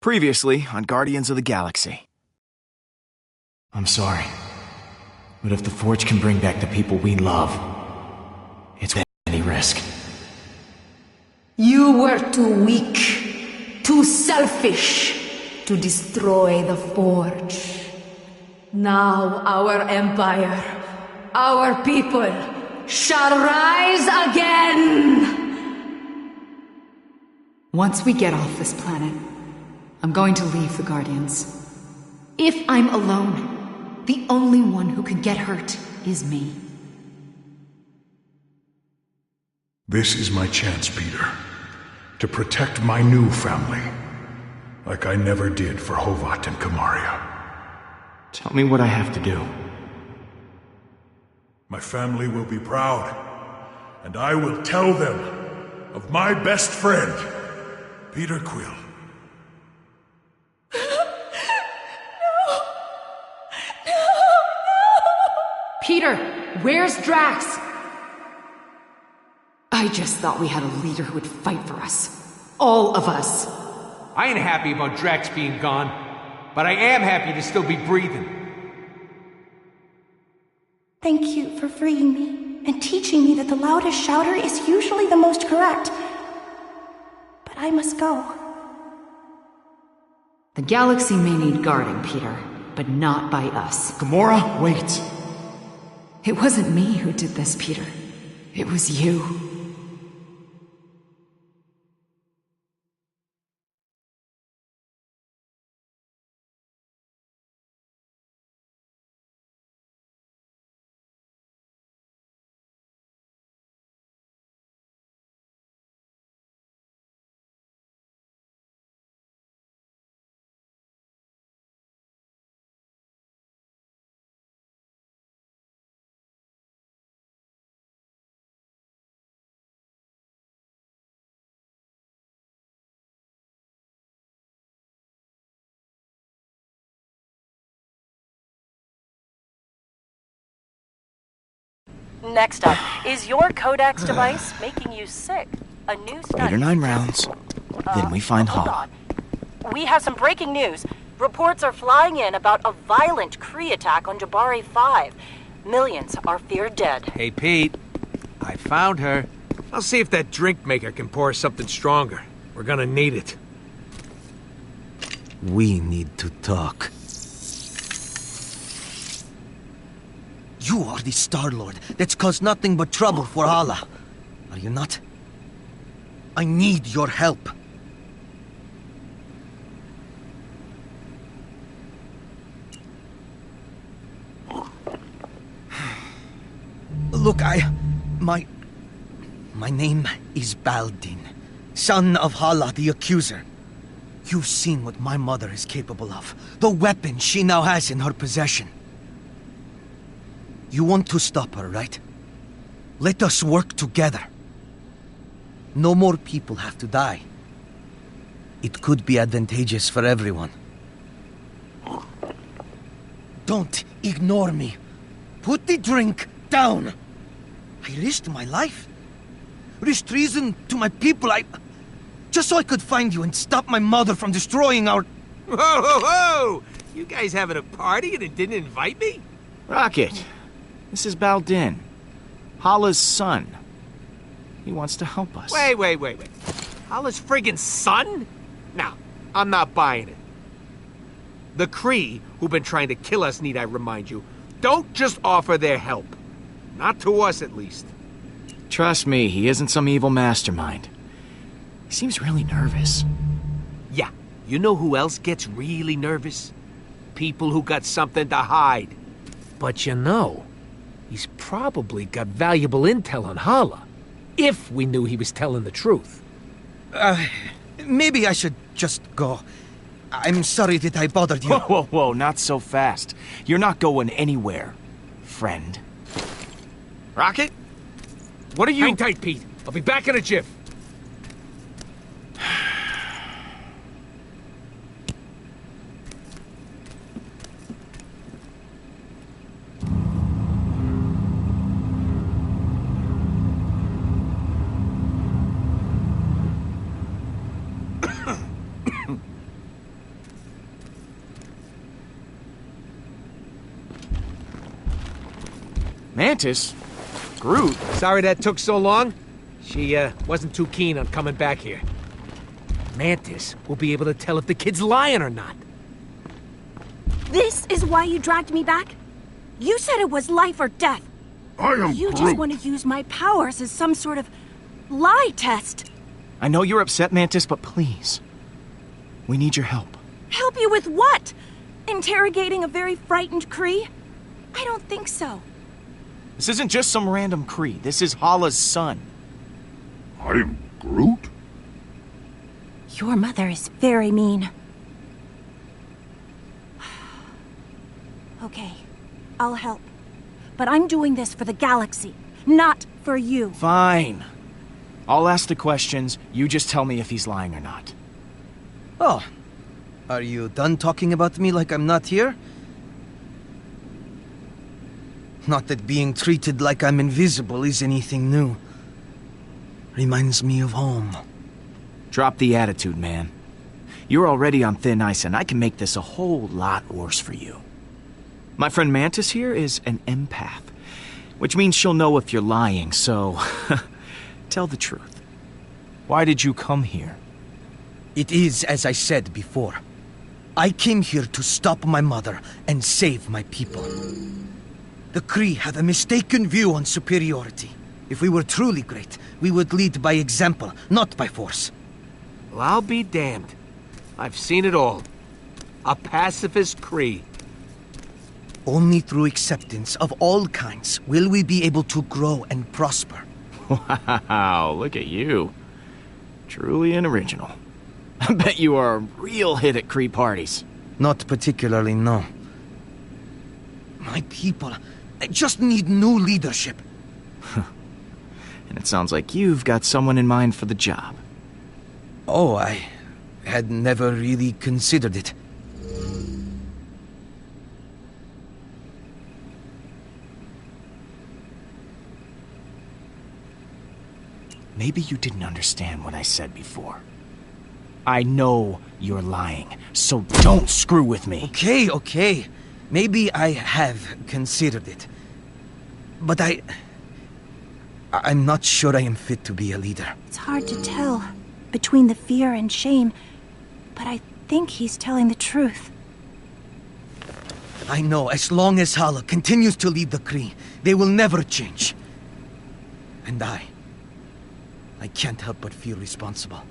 Previously on Guardians of the Galaxy. I'm sorry, but if the Forge can bring back the people we love, it's worth any risk. You were too weak, too selfish to destroy the Forge. Now our empire, our people, shall rise again! Once we get off this planet, I'm going to leave the Guardians. If I'm alone, the only one who could get hurt is me. This is my chance, Peter, to protect my new family, like I never did for Hovat and Kamaria. Tell me what I have to do. My family will be proud, and I will tell them of my best friend, Peter Quill. Peter, where's Drax? I just thought we had a leader who would fight for us. All of us. I ain't happy about Drax being gone, but I am happy to still be breathing. Thank you for freeing me and teaching me that the loudest shouter is usually the most correct. But I must go. The galaxy may need guarding, Peter, but not by us. Gamora, wait. It wasn't me who did this, Peter. It was you. Next up, is your Codex device making you sick? A new study... 8 or 9 rounds, then we find hold Hala. on. We have some breaking news. Reports are flying in about a violent Kree attack on Jabari 5. Millions are feared dead. Hey, Pete. I found her. I'll see if that drink maker can pour something stronger. We're gonna need it. We need to talk. You are the Star-Lord that's caused nothing but trouble for Hala. Are you not? I need your help. Look, My name is Baldin, son of Hala the Accuser. You've seen what my mother is capable of, the weapon she now has in her possession. You want to stop her, right? Let us work together. No more people have to die. It could be advantageous for everyone. Don't ignore me. Put the drink down. I risked my life. Risked treason to my people. Just so I could find you and stop my mother from destroying our... Whoa, whoa, whoa! You guys having a party and it didn't invite me? Rocket, this is Baldin, Hala's son. He wants to help us. Wait. Hala's friggin' son? Now, I'm not buying it. The Kree, who've been trying to kill us, need I remind you, don't just offer their help. Not to us, at least. Trust me, he isn't some evil mastermind. He seems really nervous. Yeah, you know who else gets really nervous? People who got something to hide. But you know, he's probably got valuable intel on Hala. If we knew he was telling the truth. Maybe I should just go. I'm sorry that I bothered you. Whoa, not so fast. You're not going anywhere, friend. Rocket? What are you... Hang tight, Pete. I'll be back in a jiff. Mantis? Groot? Sorry that took so long. She, wasn't too keen on coming back here. Mantis will be able to tell if the kid's lying or not. This is why you dragged me back? You said it was life or death. I am You Groot. just want to use my powers as some sort of lie test. I know you're upset, Mantis, but please. We need your help. Help you with what? Interrogating a very frightened Kree? I don't think so. This isn't just some random Kree. This is Hala's son. I'm Groot? Your mother is very mean. Okay, I'll help. But I'm doing this for the Galaxy, not for you. Fine. I'll ask the questions. You just tell me if he's lying or not. Oh, are you done talking about me like I'm not here? Not that being treated like I'm invisible is anything new. Reminds me of home. Drop the attitude, man. You're already on thin ice, and I can make this a whole lot worse for you. My friend Mantis here is an empath, which means she'll know if you're lying, so tell the truth. Why did you come here? It is as I said before. I came here to stop my mother and save my people. The Kree have a mistaken view on superiority. If we were truly great, we would lead by example, not by force. Well, I'll be damned. I've seen it all. A pacifist Kree. Only through acceptance of all kinds will we be able to grow and prosper. Wow, look at you. Truly an original. I bet you are a real hit at Kree parties. Not particularly, no. My people just need new leadership. And it sounds like you've got someone in mind for the job. Oh, I had never really considered it. Maybe you didn't understand what I said before. I know you're lying, so don't screw with me. Okay. Maybe I have considered it. But I'm not sure I am fit to be a leader. It's hard to tell between the fear and shame, but I think he's telling the truth. I know as long as Hala continues to lead the Kree, they will never change. And I can't help but feel responsible.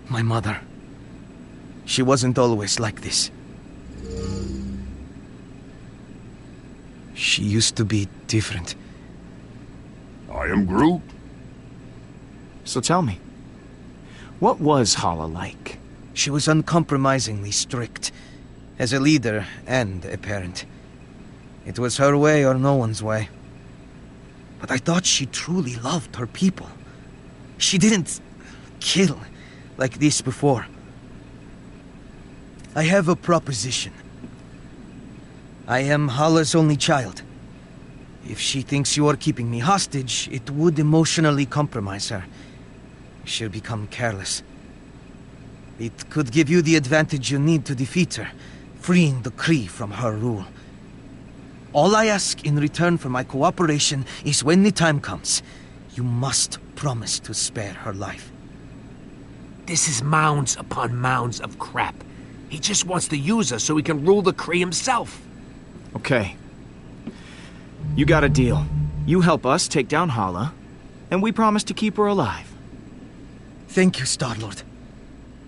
My mother, she wasn't always like this. She used to be different. I am Groot. So tell me, what was Hala like? She was uncompromisingly strict, as a leader and a parent. It was her way or no one's way. But I thought she truly loved her people. She didn't kill like this before. I have a proposition. I am Hala's only child. If she thinks you are keeping me hostage, it would emotionally compromise her. She'll become careless. It could give you the advantage you need to defeat her, freeing the Kree from her rule. All I ask in return for my cooperation is when the time comes, you must promise to spare her life. This is mounds upon mounds of crap. He just wants to use us so he can rule the Kree himself. Okay. You got a deal. You help us take down Hala, and we promise to keep her alive. Thank you, Star-Lord.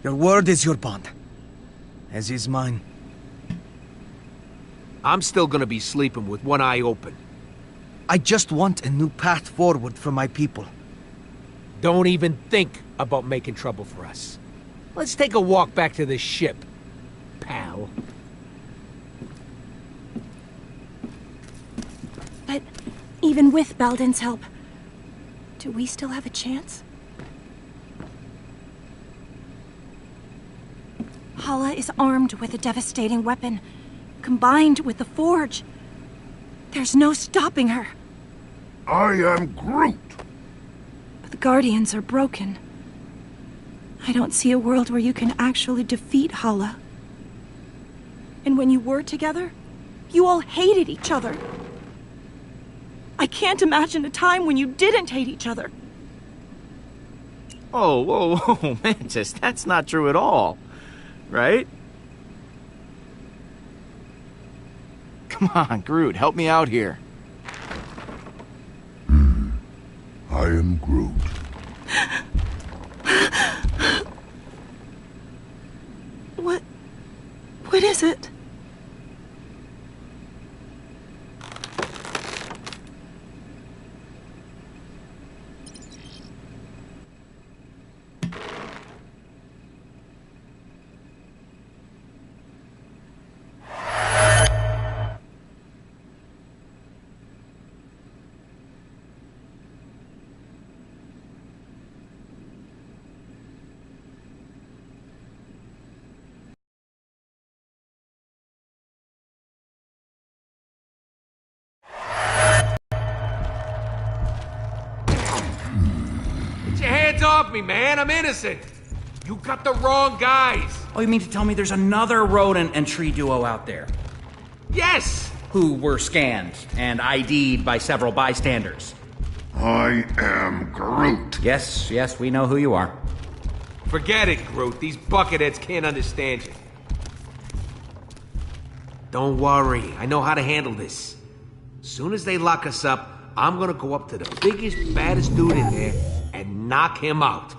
Your word is your bond. As is mine. I'm still gonna be sleeping with one eye open. I just want a new path forward for my people. Don't even think about making trouble for us. Let's take a walk back to the ship, pal. But even with Baldin's help, do we still have a chance? Hala is armed with a devastating weapon, combined with the Forge. There's no stopping her. I am Groot. But the Guardians are broken. I don't see a world where you can actually defeat Hala. And when you were together, you all hated each other. I can't imagine a time when you didn't hate each other. Oh, whoa, whoa, Mantis, that's not true at all. Right? Come on, Groot, help me out here. I am Groot. What is it? Off me, man. I'm innocent. You got the wrong guys. Oh, you mean to tell me there's another rodent and tree duo out there? Yes! Who were scanned and ID'd by several bystanders. I am Groot. Yes, we know who you are. Forget it, Groot. These bucketheads can't understand you. Don't worry. I know how to handle this. As soon as they lock us up, I'm gonna go up to the biggest, baddest dude in there and knock him out.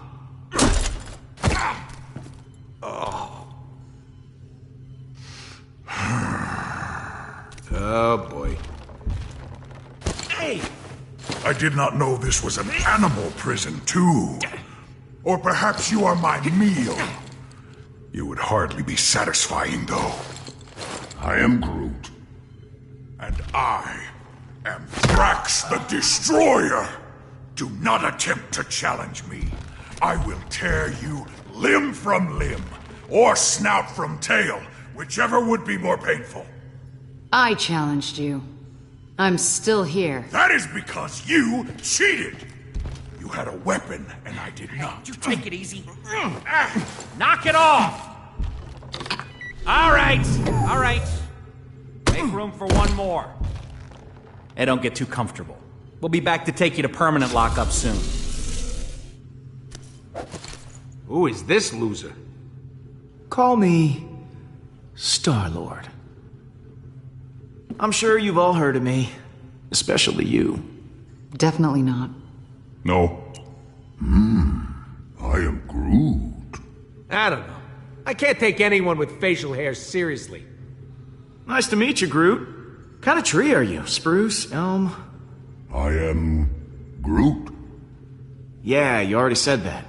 Oh, boy. Hey! I did not know this was an animal prison, too. Or perhaps you are my meal. You would hardly be satisfying, though. I am Groot. And I am Drax the Destroyer. Do not attempt to challenge me. I will tear you limb from limb, or snout from tail, whichever would be more painful. I challenged you. I'm still here. That is because you cheated. You had a weapon, and I did not. You take it easy. Knock it off! All right. Make room for one more. Hey, don't get too comfortable. We'll be back to take you to permanent lockup soon. Who is this loser? Call me Star-Lord. I'm sure you've all heard of me, especially you. Definitely not. No. I am Groot. I don't know. I can't take anyone with facial hair seriously. Nice to meet you, Groot. What kind of tree are you? Spruce? Elm? I am Groot. Yeah, you already said that.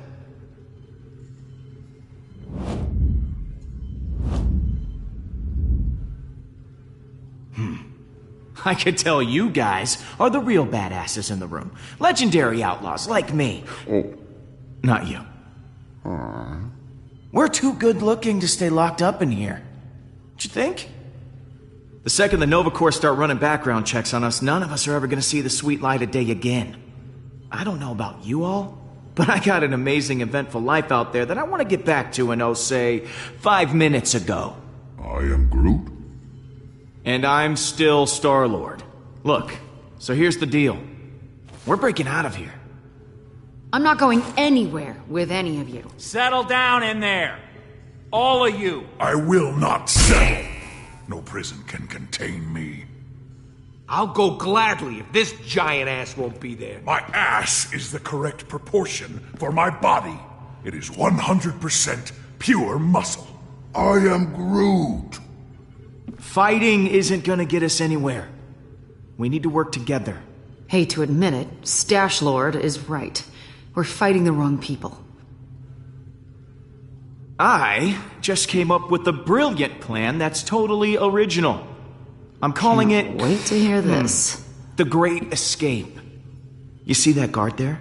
I could tell you guys are the real badasses in the room. Legendary outlaws like me. Oh. Not you. We're too good looking to stay locked up in here. Don't you think? The second the Nova Corps start running background checks on us, none of us are ever gonna see the sweet light of day again. I don't know about you all, but I got an amazing, eventful life out there that I want to get back to in, say, 5 minutes ago. I am Groot. And I'm still Star-Lord. Look, so here's the deal. We're breaking out of here. I'm not going anywhere with any of you. Settle down in there. All of you. I will not settle. No prison can contain me. I'll go gladly if this giant ass won't be there. My ass is the correct proportion for my body. It is 100% pure muscle. I am Groot. Fighting isn't gonna get us anywhere. We need to work together. Hate to admit it, Stash Lord is right. We're fighting the wrong people. I just came up with a brilliant plan that's totally original. I'm calling it... Wait to hear this. The Great Escape. You see that guard there?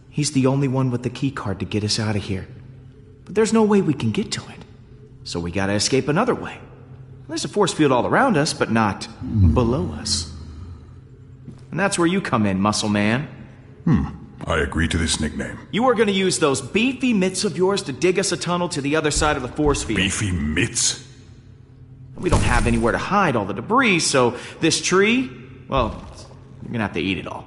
He's the only one with the key card to get us out of here. But there's no way we can get to it. So we gotta escape another way. There's a force field all around us, but not below us. And that's where you come in, Muscle Man. I agree to this nickname. You are gonna use those beefy mitts of yours to dig us a tunnel to the other side of the force field. Beefy mitts? We don't have anywhere to hide all the debris, so this tree, well, You're gonna have to eat it all.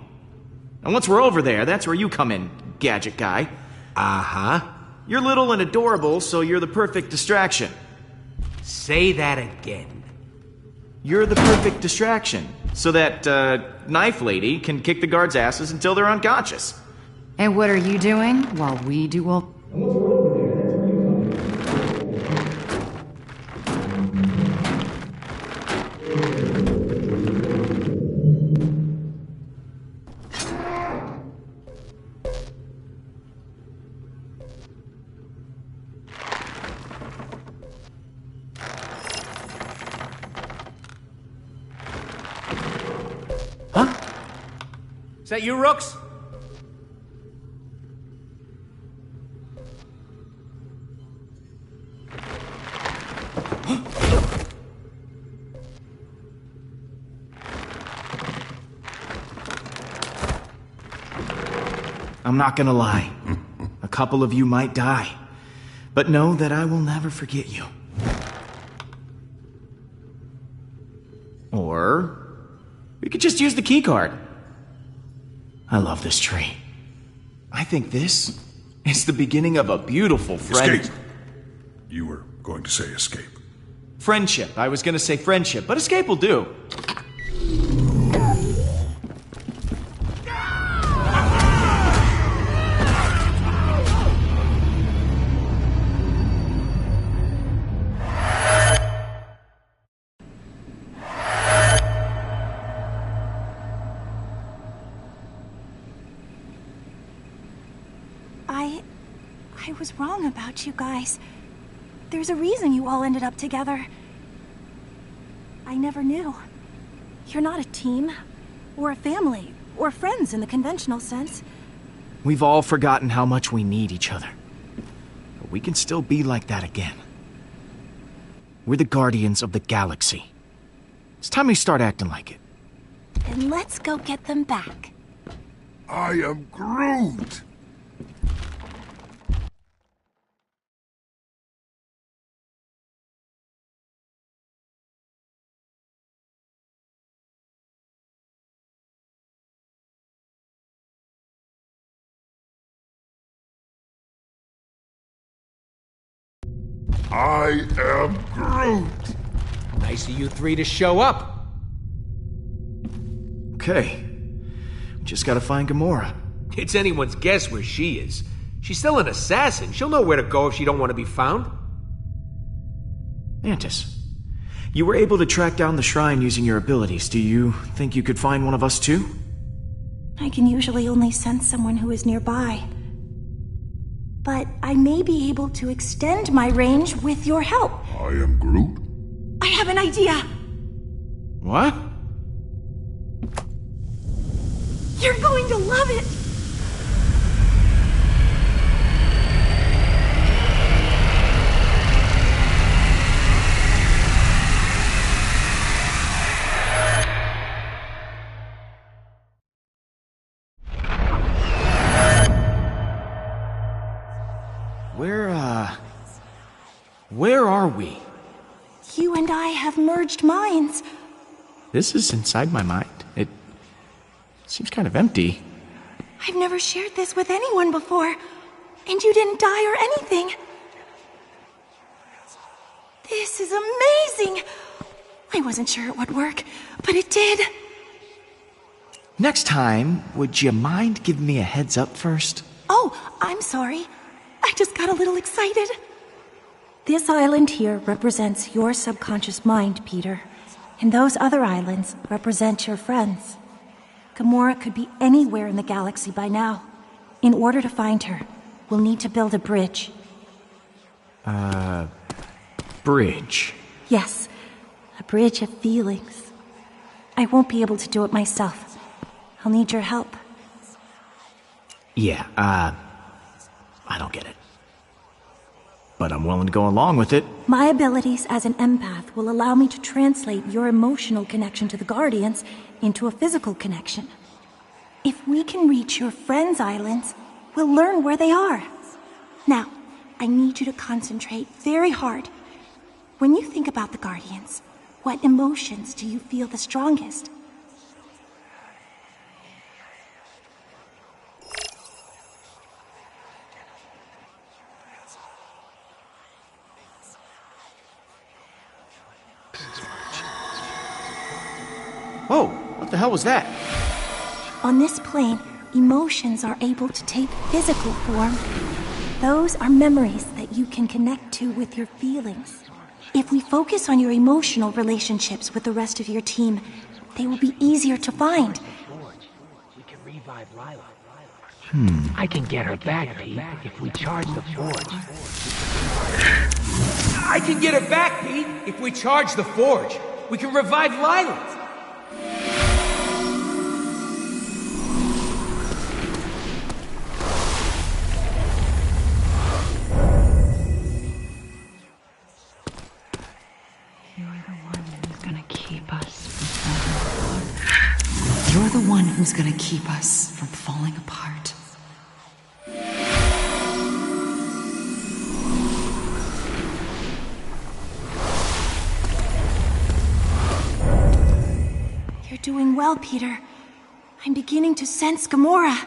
And once we're over there, that's where you come in, gadget guy. Uh-huh. You're little and adorable, so you're the perfect distraction. Say that again. You're the perfect distraction, so that, knife lady can kick the guards' asses until they're unconscious. And what are you doing while we do all... Is that you, Rooks? I'm not gonna lie. A couple of you might die. But know that I will never forget you. Or we could just use the keycard. I love this tree. I think this is the beginning of a beautiful friend... Escape! You were going to say escape. Friendship. I was gonna say friendship, but escape will do. I was wrong about you guys. There's a reason you all ended up together. I never knew. You're not a team, or a family, or friends in the conventional sense. We've all forgotten how much we need each other. But we can still be like that again. We're the guardians of the galaxy. It's time we start acting like it. Then let's go get them back. I am Groot! I am Groot! Nice of you three to show up. Okay. We just gotta find Gamora. It's anyone's guess where she is. She's still an assassin. She'll know where to go if she don't want to be found. Mantis, you were able to track down the shrine using your abilities. Do you think you could find one of us too? I can usually only sense someone who is nearby. But I may be able to extend my range with your help. I am Groot? I have an idea! What? You're going to love it! Where are we? You and I have merged minds. This is inside my mind. It seems kind of empty. I've never shared this with anyone before, and you didn't die or anything. This is amazing! I wasn't sure it would work, but it did. Next time, would you mind giving me a heads up first? Oh, I'm sorry. I just got a little excited. This island here represents your subconscious mind, Peter. And those other islands represent your friends. Gamora could be anywhere in the galaxy by now. In order to find her, we'll need to build a bridge. Bridge? Yes, a bridge of feelings. I won't be able to do it myself. I'll need your help. Yeah, I don't get it. But I'm willing to go along with it. My abilities as an empath will allow me to translate your emotional connection to the Guardians into a physical connection. If we can reach your friends' islands, we'll learn where they are. Now, I need you to concentrate very hard. When you think about the Guardians, what emotions do you feel the strongest? Whoa, what the hell was that? On this plane, emotions are able to take physical form. Those are memories that you can connect to with your feelings. If we focus on your emotional relationships with the rest of your team, they will be easier to find. We can revive Lila. I can get her back, Pete, if we charge the forge. I can get her back, Pete, if we charge the forge. We can revive Lila. You're the one who's gonna keep us from falling apart. You're doing well, Peter. I'm beginning to sense Gamora.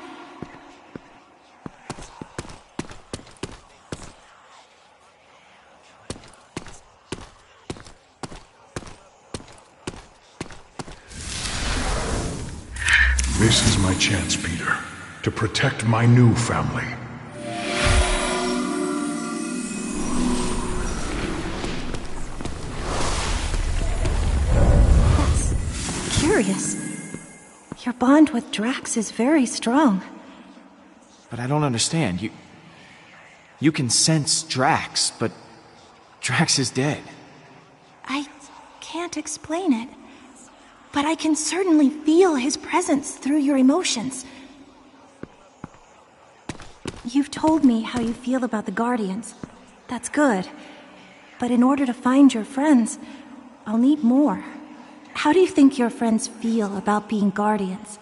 This is my chance, Peter, to protect my new family. That's curious. Your bond with Drax is very strong. But I don't understand. You can sense Drax, but Drax is dead. I can't explain it. But I can certainly feel his presence through your emotions. You've told me how you feel about the Guardians. That's good. But in order to find your friends, I'll need more. How do you think your friends feel about being Guardians?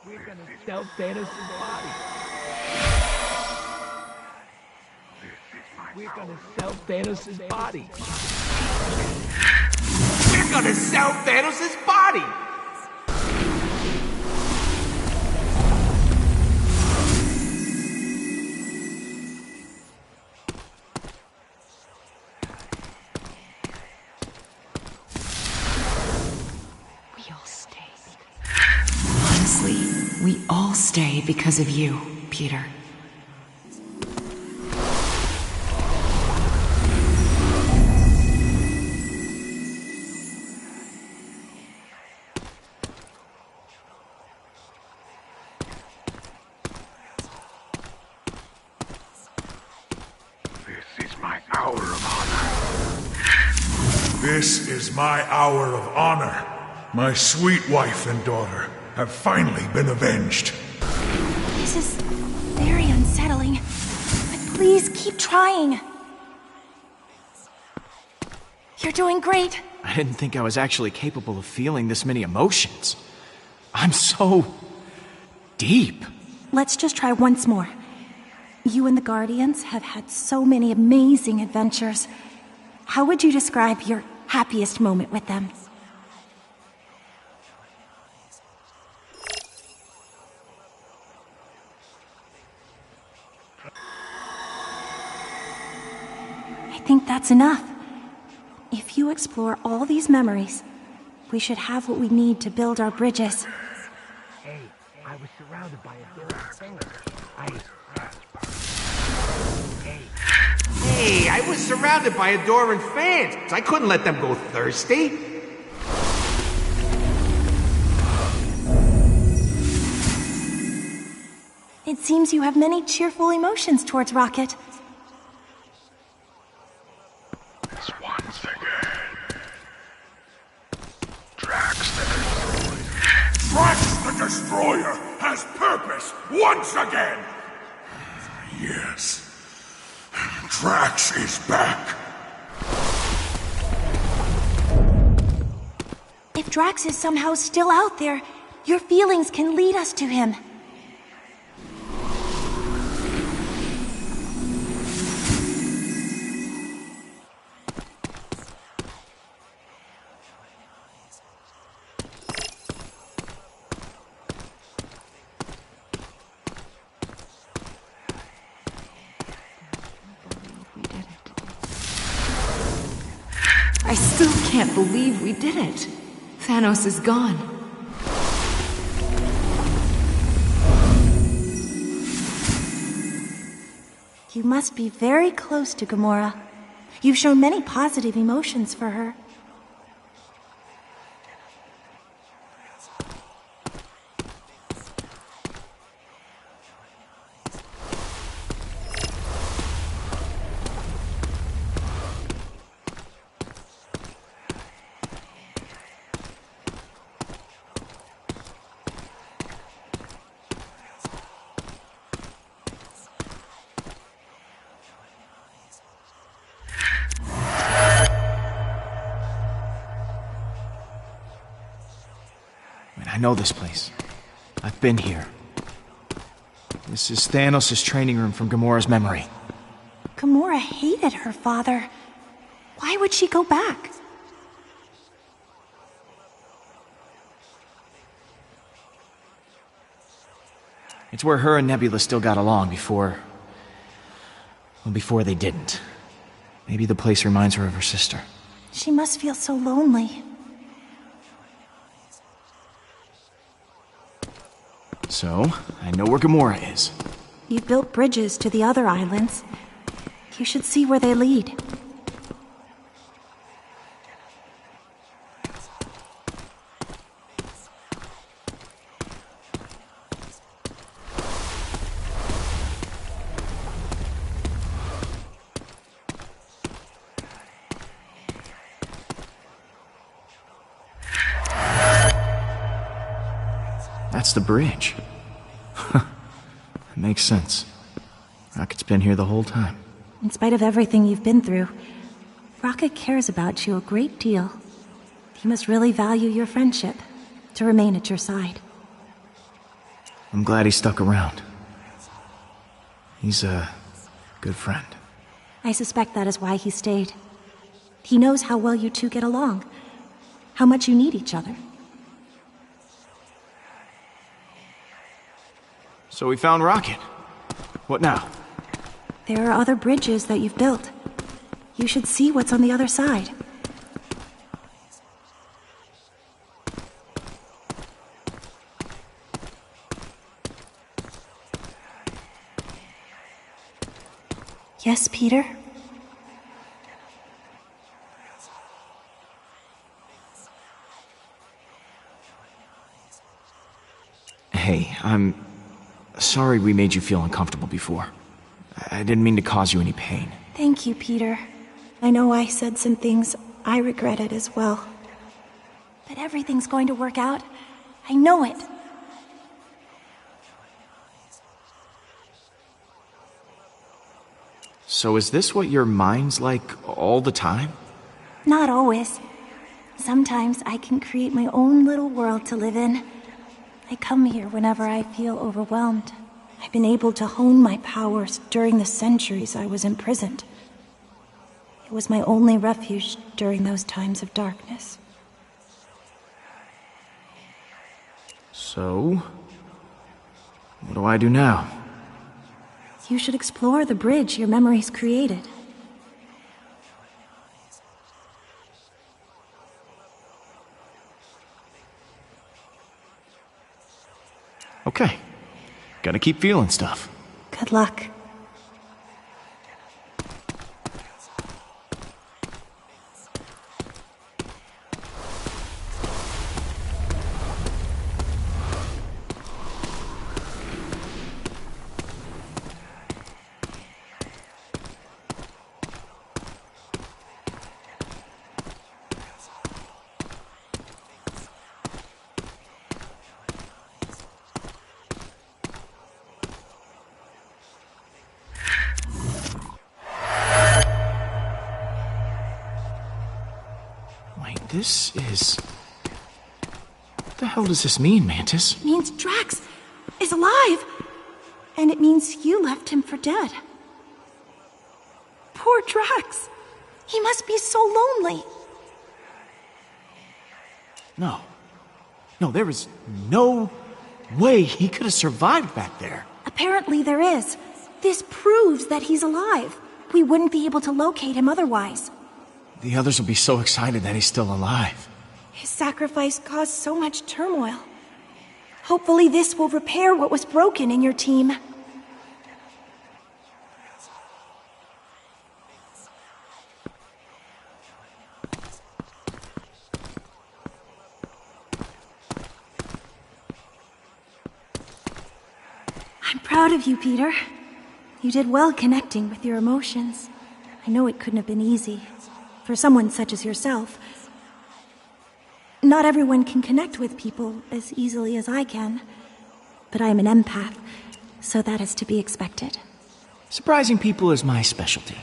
We're gonna stealth Thanos' body. We're gonna stealth Thanos' body. We're gonna stealth Thanos' body! We all stay because of you, Peter. This is my hour of honor. This is my hour of honor. My sweet wife and daughter have finally been avenged. This is very unsettling, but please keep trying. You're doing great. I didn't think I was actually capable of feeling this many emotions. I'm so deep. Let's just try once more. You and the Guardians have had so many amazing adventures. How would you describe your happiest moment with them? I think that's enough. If you explore all these memories, we should have what we need to build our bridges. Hey, I was surrounded by a door of fans. Hey, I was surrounded by adoring fans. I couldn't let them go thirsty. It seems you have many cheerful emotions towards Rocket. Once again. Drax the Destroyer has purpose once again! Yes. Drax is back. If Drax is somehow still out there, your feelings can lead us to him. I still can't believe we did it. Thanos is gone. You must be very close to Gamora. You've shown many positive emotions for her. I know this place. I've been here. This is Thanos' training room from Gamora's memory. Gamora hated her father. Why would she go back? It's where her and Nebula still got along before... well, before they didn't. Maybe the place reminds her of her sister. She must feel so lonely. So, I know where Gamora is. You've built bridges to the other islands. You should see where they lead. That's the bridge. It makes sense. Rocket's been here the whole time. In spite of everything you've been through, Rocket cares about you a great deal. He must really value your friendship to remain at your side. I'm glad he stuck around. He's a good friend. I suspect that is why he stayed. He knows how well you two get along, how much you need each other. So we found Rocket. What now? There are other bridges that you've built. You should see what's on the other side. Yes, Peter? Hey, I'm sorry we made you feel uncomfortable before. I didn't mean to cause you any pain. Thank you, Peter. I know I said some things I regretted as well. But everything's going to work out. I know it. So is this what your mind's like all the time? Not always. Sometimes I can create my own little world to live in. I come here whenever I feel overwhelmed. I've been able to hone my powers during the centuries I was imprisoned. It was my only refuge during those times of darkness. So, what do I do now? You should explore the bridge your memories created. Okay. Gotta keep feeling stuff. Good luck. This is... What the hell does this mean, Mantis? It means Drax is alive! And it means you left him for dead. Poor Drax! He must be so lonely. No. No, there is no way he could have survived back there. Apparently there is. This proves that he's alive. We wouldn't be able to locate him otherwise. The others will be so excited that he's still alive. His sacrifice caused so much turmoil. Hopefully this will repair what was broken in your team. I'm proud of you, Peter. You did well connecting with your emotions. I know it couldn't have been easy. For someone such as yourself. Not everyone can connect with people as easily as I can. But I am an empath, so that is to be expected. Surprising people is my specialty.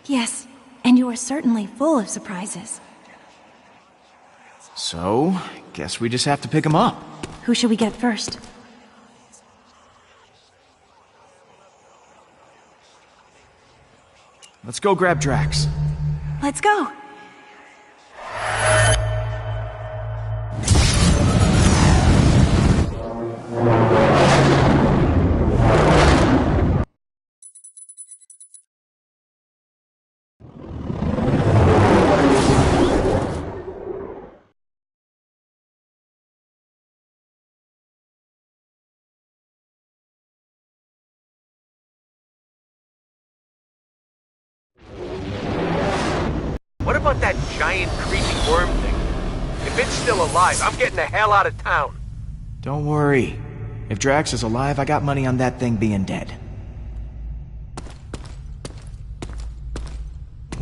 Yes, and you are certainly full of surprises. So, guess we just have to pick him up. Who should we get first? Let's go grab Drax. Let's go. What about that giant creepy worm thing? If it's still alive, I'm getting the hell out of town. Don't worry. If Drax is alive, I got money on that thing being dead.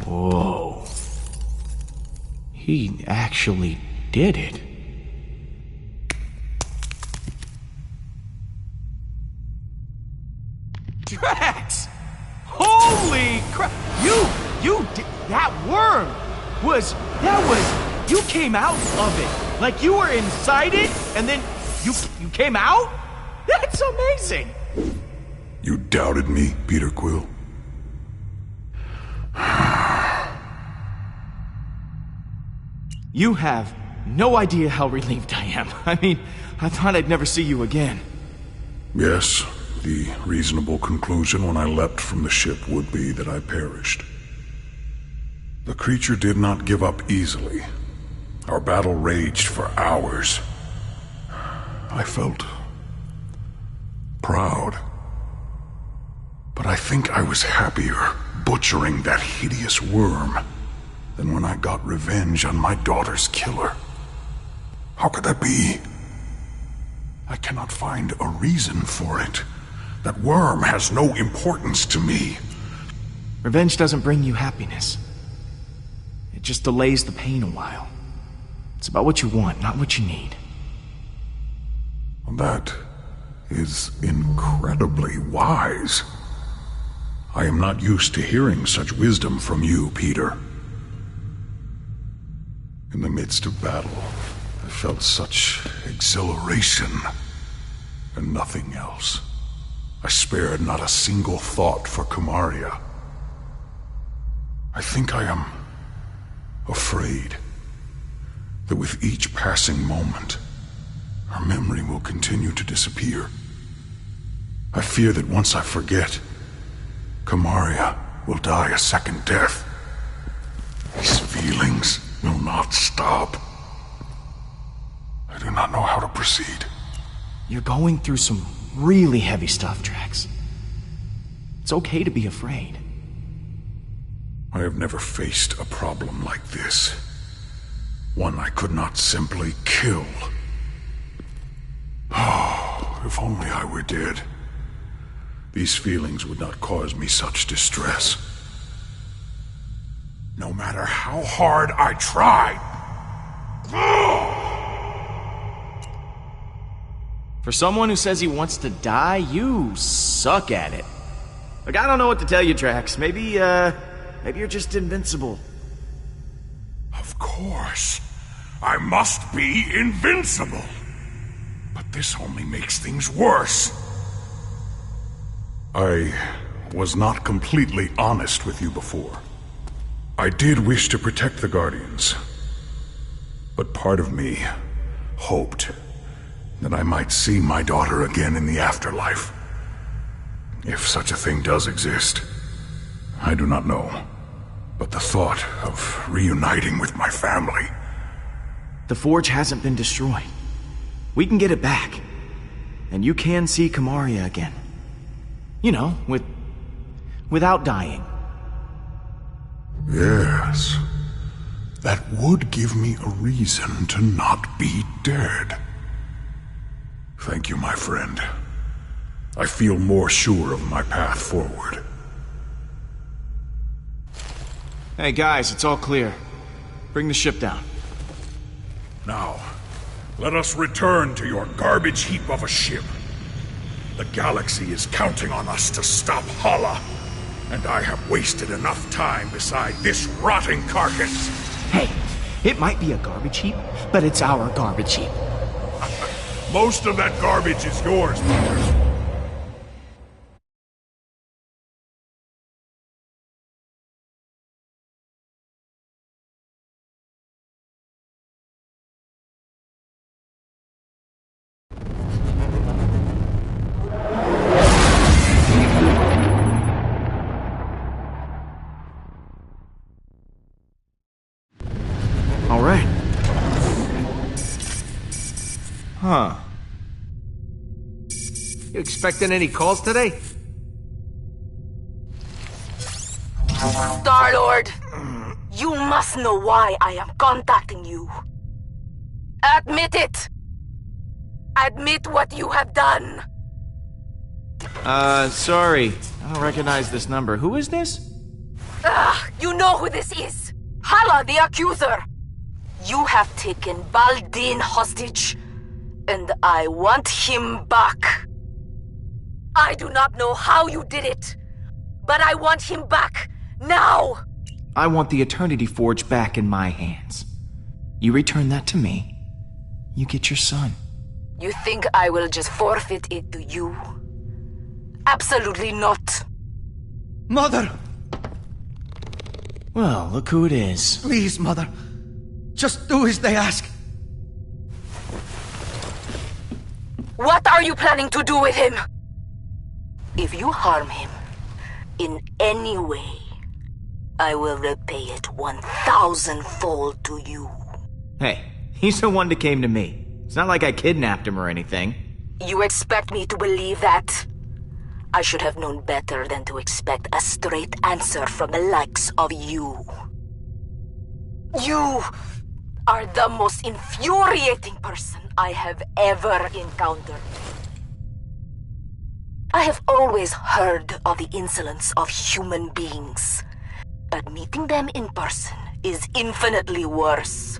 Whoa. He actually did it. Drax! Holy crap! You did, that worm you came out of it. Like you were inside it, and then you came out? That's amazing! You doubted me, Peter Quill? You have no idea how relieved I am. I mean, I thought I'd never see you again. Yes, the reasonable conclusion when I leapt from the ship would be that I perished. The creature did not give up easily. Our battle raged for hours. I felt proud. But I think I was happier butchering that hideous worm than when I got revenge on my daughter's killer. How could that be? I cannot find a reason for it. That worm has no importance to me. Revenge doesn't bring you happiness. It just delays the pain a while. It's about what you want, not what you need. That is incredibly wise. I am not used to hearing such wisdom from you, Peter. In the midst of battle, I felt such exhilaration and nothing else. I spared not a single thought for Kumaria. I think I am afraid that with each passing moment, her memory will continue to disappear. I fear that once I forget, Kumaria will die a second death. These feelings will not stop. I do not know how to proceed. You're going through some really heavy stuff, Drax. It's okay to be afraid. I have never faced a problem like this. One I could not simply kill. Oh, if only I were dead. These feelings would not cause me such distress. No matter how hard I tried. For someone who says he wants to die, you suck at it. Like, I don't know what to tell you, Drax. Maybe you're just invincible. Of course. I must be invincible. But this only makes things worse. I was not completely honest with you before. I did wish to protect the Guardians. But part of me hoped that I might see my daughter again in the afterlife. If such a thing does exist, I do not know. But the thought of reuniting with my family... The Forge hasn't been destroyed. We can get it back. And you can see Kamaria again. You know, without dying. Yes. That would give me a reason to not be dead. Thank you, my friend. I feel more sure of my path forward. Hey guys, it's all clear. Bring the ship down. Now, let us return to your garbage heap of a ship. The Galaxy is counting on us to stop Hala, and I have wasted enough time beside this rotting carcass. Hey, it might be a garbage heap, but it's our garbage heap. Most of that garbage is yours, brother. All right. Huh. You expecting any calls today? Star-Lord, you must know why I am contacting you. Admit it! Admit what you have done! Sorry. I don't recognize this number. Who is this? You know who this is! Hala, the accuser! You have taken Baldin hostage, and I want him back. I do not know how you did it, but I want him back, now! I want the Eternity Forge back in my hands. You return that to me, you get your son. You think I will just forfeit it to you? Absolutely not. Mother! Well, look who it is. Please, Mother. Just do as they ask. What are you planning to do with him? If you harm him in any way, I will repay it 1,000-fold to you. Hey, he's the one that came to me. It's not like I kidnapped him or anything. You expect me to believe that? I should have known better than to expect a straight answer from the likes of you. You are the most infuriating person I have ever encountered. I have always heard of the insolence of human beings, but meeting them in person is infinitely worse.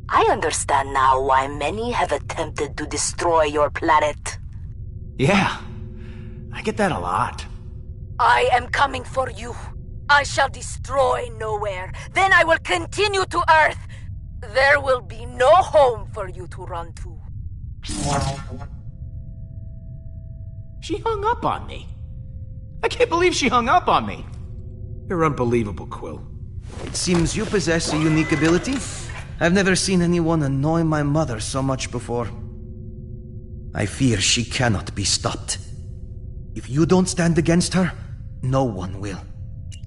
I understand now why many have attempted to destroy your planet. Yeah, I get that a lot. I am coming for you. I shall destroy Nowhere. Then I will continue to Earth. There will be no home for you to run to. She hung up on me. I can't believe she hung up on me. You're unbelievable, Quill. It seems you possess a unique ability. I've never seen anyone annoy my mother so much before. I fear she cannot be stopped. If you don't stand against her, no one will.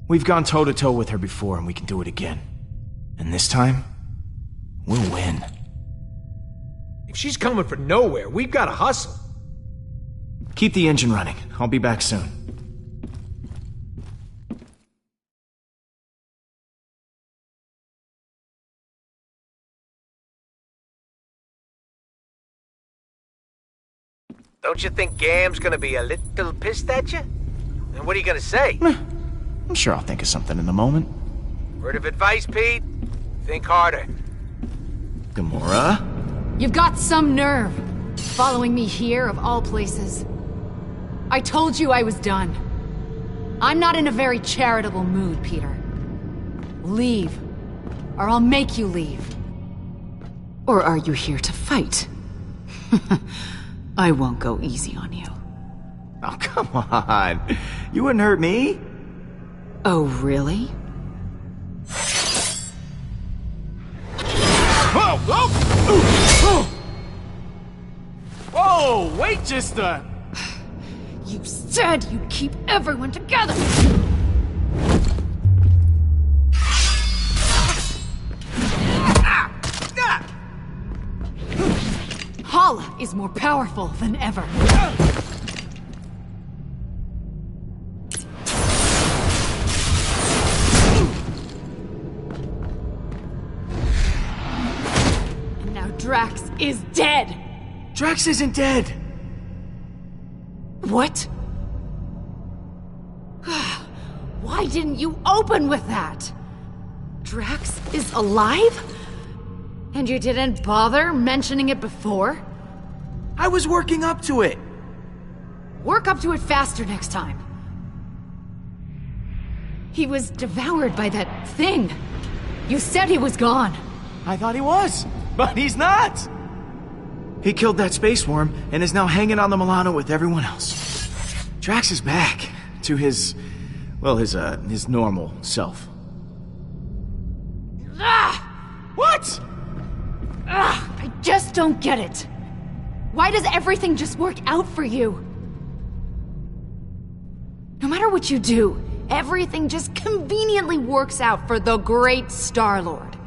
We've gone toe-to-toe with her before, and we can do it again. And this time, we'll win. If she's coming for Nowhere, we've got to hustle. Keep the engine running. I'll be back soon. Don't you think Gam's gonna be a little pissed at you? And what are you gonna say? I'm sure I'll think of something in the moment. Word of advice, Pete? Think harder. Gamora? You've got some nerve, following me here of all places. I told you I was done. I'm not in a very charitable mood, Peter. Leave, or I'll make you leave. Or are you here to fight? I won't go easy on you. Oh, come on. You wouldn't hurt me. Oh, really? Whoa! Whoa! Whoa! Wait just a... You said you'd keep everyone together! Hala is more powerful than ever. And now Drax is dead! Drax isn't dead! What? Why didn't you open with that? Drax is alive? And you didn't bother mentioning it before? I was working up to it! Work up to it faster next time. He was devoured by that thing. You said he was gone. I thought he was, but he's not! He killed that space worm and is now hanging on the Milano with everyone else. Drax is back to his normal self. What? I just don't get it. Why does everything just work out for you? No matter what you do, everything just conveniently works out for the great Star-Lord.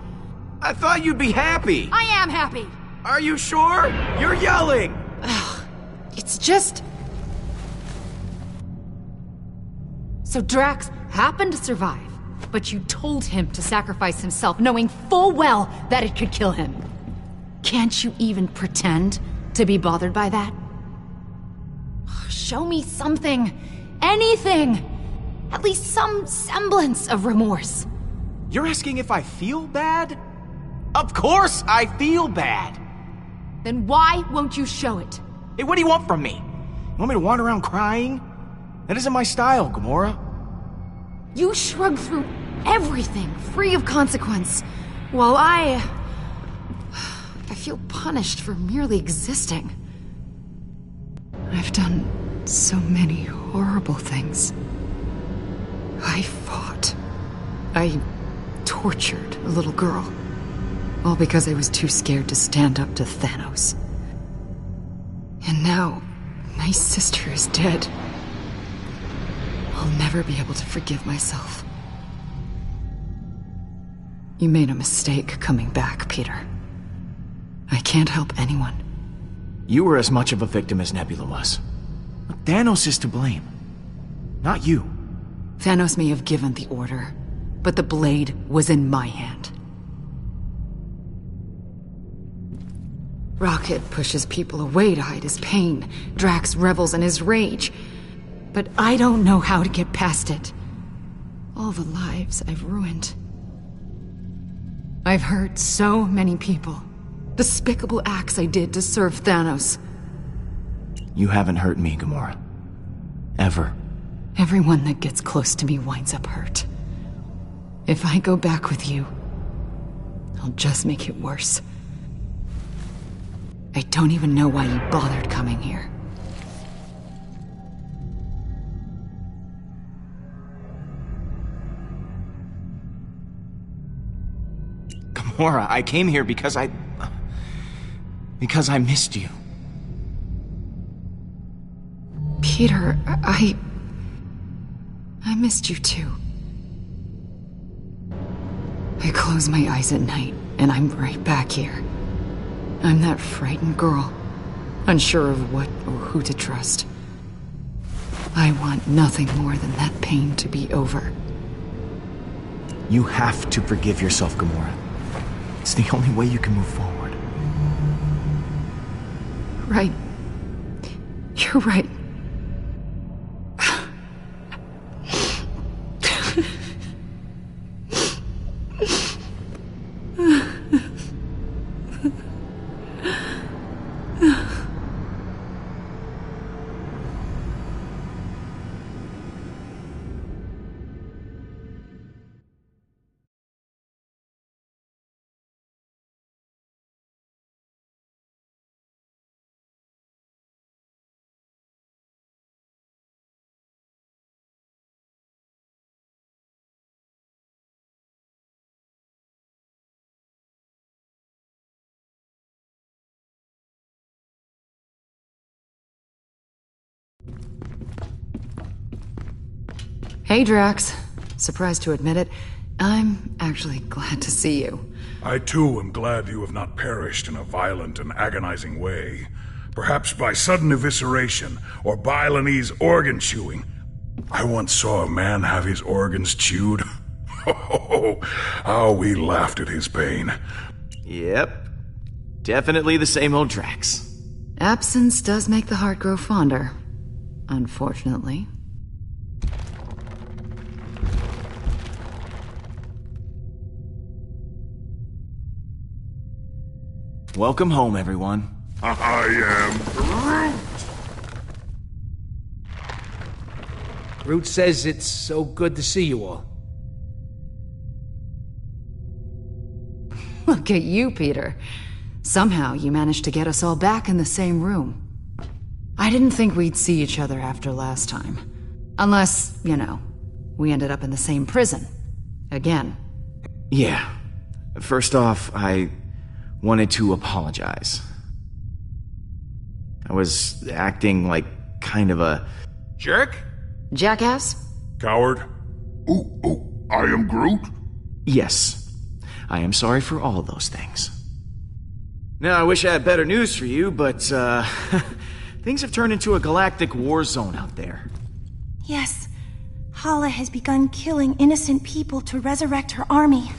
I thought you'd be happy. I am happy. Are you sure? You're yelling. It's just... So Drax happened to survive, but you told him to sacrifice himself, knowing full well that it could kill him. Can't you even pretend to be bothered by that? Show me something. Anything. At least some semblance of remorse. You're asking if I feel bad? Of course I feel bad. Then why won't you show it? Hey, what do you want from me? You want me to wander around crying? That isn't my style, Gamora. You shrug through everything, free of consequence, while I feel punished for merely existing. I've done so many horrible things. I fought. I tortured a little girl. All because I was too scared to stand up to Thanos. And now, my sister is dead. I'll never be able to forgive myself. You made a mistake coming back, Peter. I can't help anyone. You were as much of a victim as Nebula was. Thanos is to blame. Not you. Thanos may have given the order, but the blade was in my hand. Rocket pushes people away to hide his pain. Drax revels in his rage. But I don't know how to get past it. All the lives I've ruined. I've hurt so many people. Despicable acts I did to serve Thanos. You haven't hurt me, Gamora. Ever. Everyone that gets close to me winds up hurt. If I go back with you, I'll just make it worse. I don't even know why you bothered coming here. Gamora, I came here because I missed you. Peter, I missed you too. I close my eyes at night, and I'm right back here. I'm that frightened girl, unsure of what or who to trust. I want nothing more than that pain to be over. You have to forgive yourself, Gamora. It's the only way you can move forward. Right. You're right. Hey, Drax. Surprised to admit it, I'm actually glad to see you. I too am glad you have not perished in a violent and agonizing way. Perhaps by sudden evisceration, or Balinese organ chewing. I once saw a man have his organs chewed. Oh, how we laughed at his pain. Yep. Definitely the same old tracks. Absence does make the heart grow fonder. Unfortunately. Welcome home, everyone. I am Groot! Groot says it's so good to see you all. Look at you, Peter. Somehow you managed to get us all back in the same room. I didn't think we'd see each other after last time. Unless, you know, we ended up in the same prison. Again. Yeah. First off, I wanted to apologize. I was acting like kind of a Jerk? Jackass? Coward? I am Groot? Yes. I am sorry for all those things. Now, I wish I had better news for you, but, things have turned into a galactic war zone out there. Yes, Hala has begun killing innocent people to resurrect her army.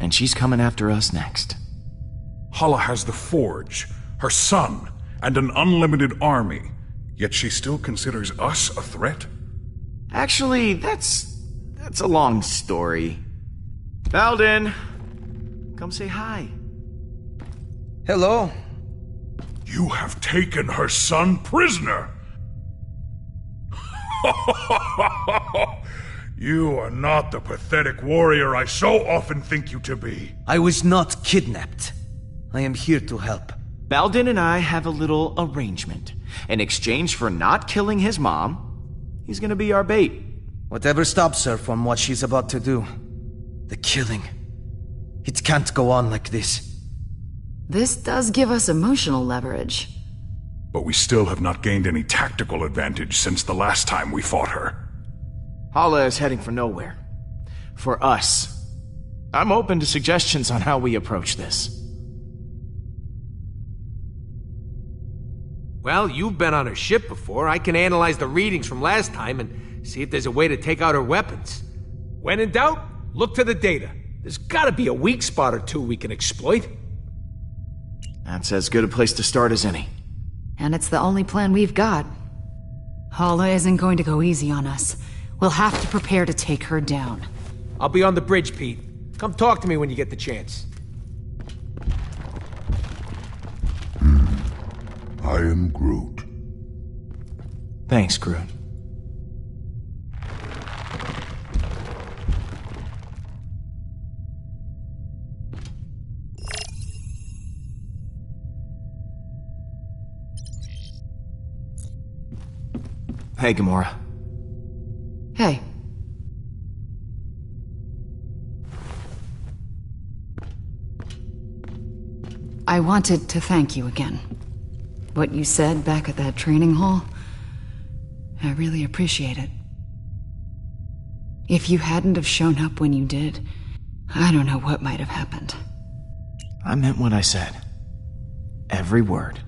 And she's coming after us next. Hala has the Forge, her son, and an unlimited army. Yet she still considers us a threat? Actually, that's a long story. Baldin, come say hi. Hello. You have taken her son prisoner! You are not the pathetic warrior I so often think you to be. I was not kidnapped. I am here to help. Baldin and I have a little arrangement. In exchange for not killing his mom, he's gonna be our bait. Whatever stops her from what she's about to do. The killing. It can't go on like this. This does give us emotional leverage. But we still have not gained any tactical advantage since the last time we fought her. Hala is heading for nowhere. For us. I'm open to suggestions on how we approach this. Well, you've been on her ship before. I can analyze the readings from last time and see if there's a way to take out her weapons. When in doubt, look to the data. There's gotta be a weak spot or two we can exploit. That's as good a place to start as any. And it's the only plan we've got. Hala isn't going to go easy on us. We'll have to prepare to take her down. I'll be on the bridge, Pete. Come talk to me when you get the chance. I am Groot. Thanks, Groot. Hey, Gamora. Hey. I wanted to thank you again. What you said back at that training hall, I really appreciate it. If you hadn't have shown up when you did, I don't know what might have happened. I meant what I said. Every word.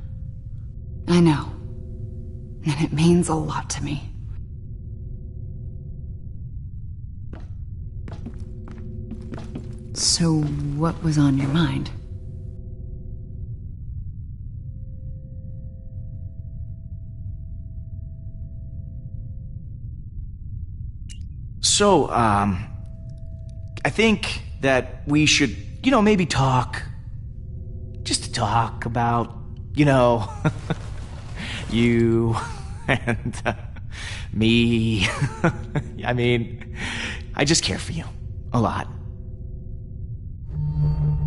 I know. And it means a lot to me. So, what was on your mind? So, I think that we should, maybe talk. Just to talk about, you and me. I mean, I just care for you. A lot.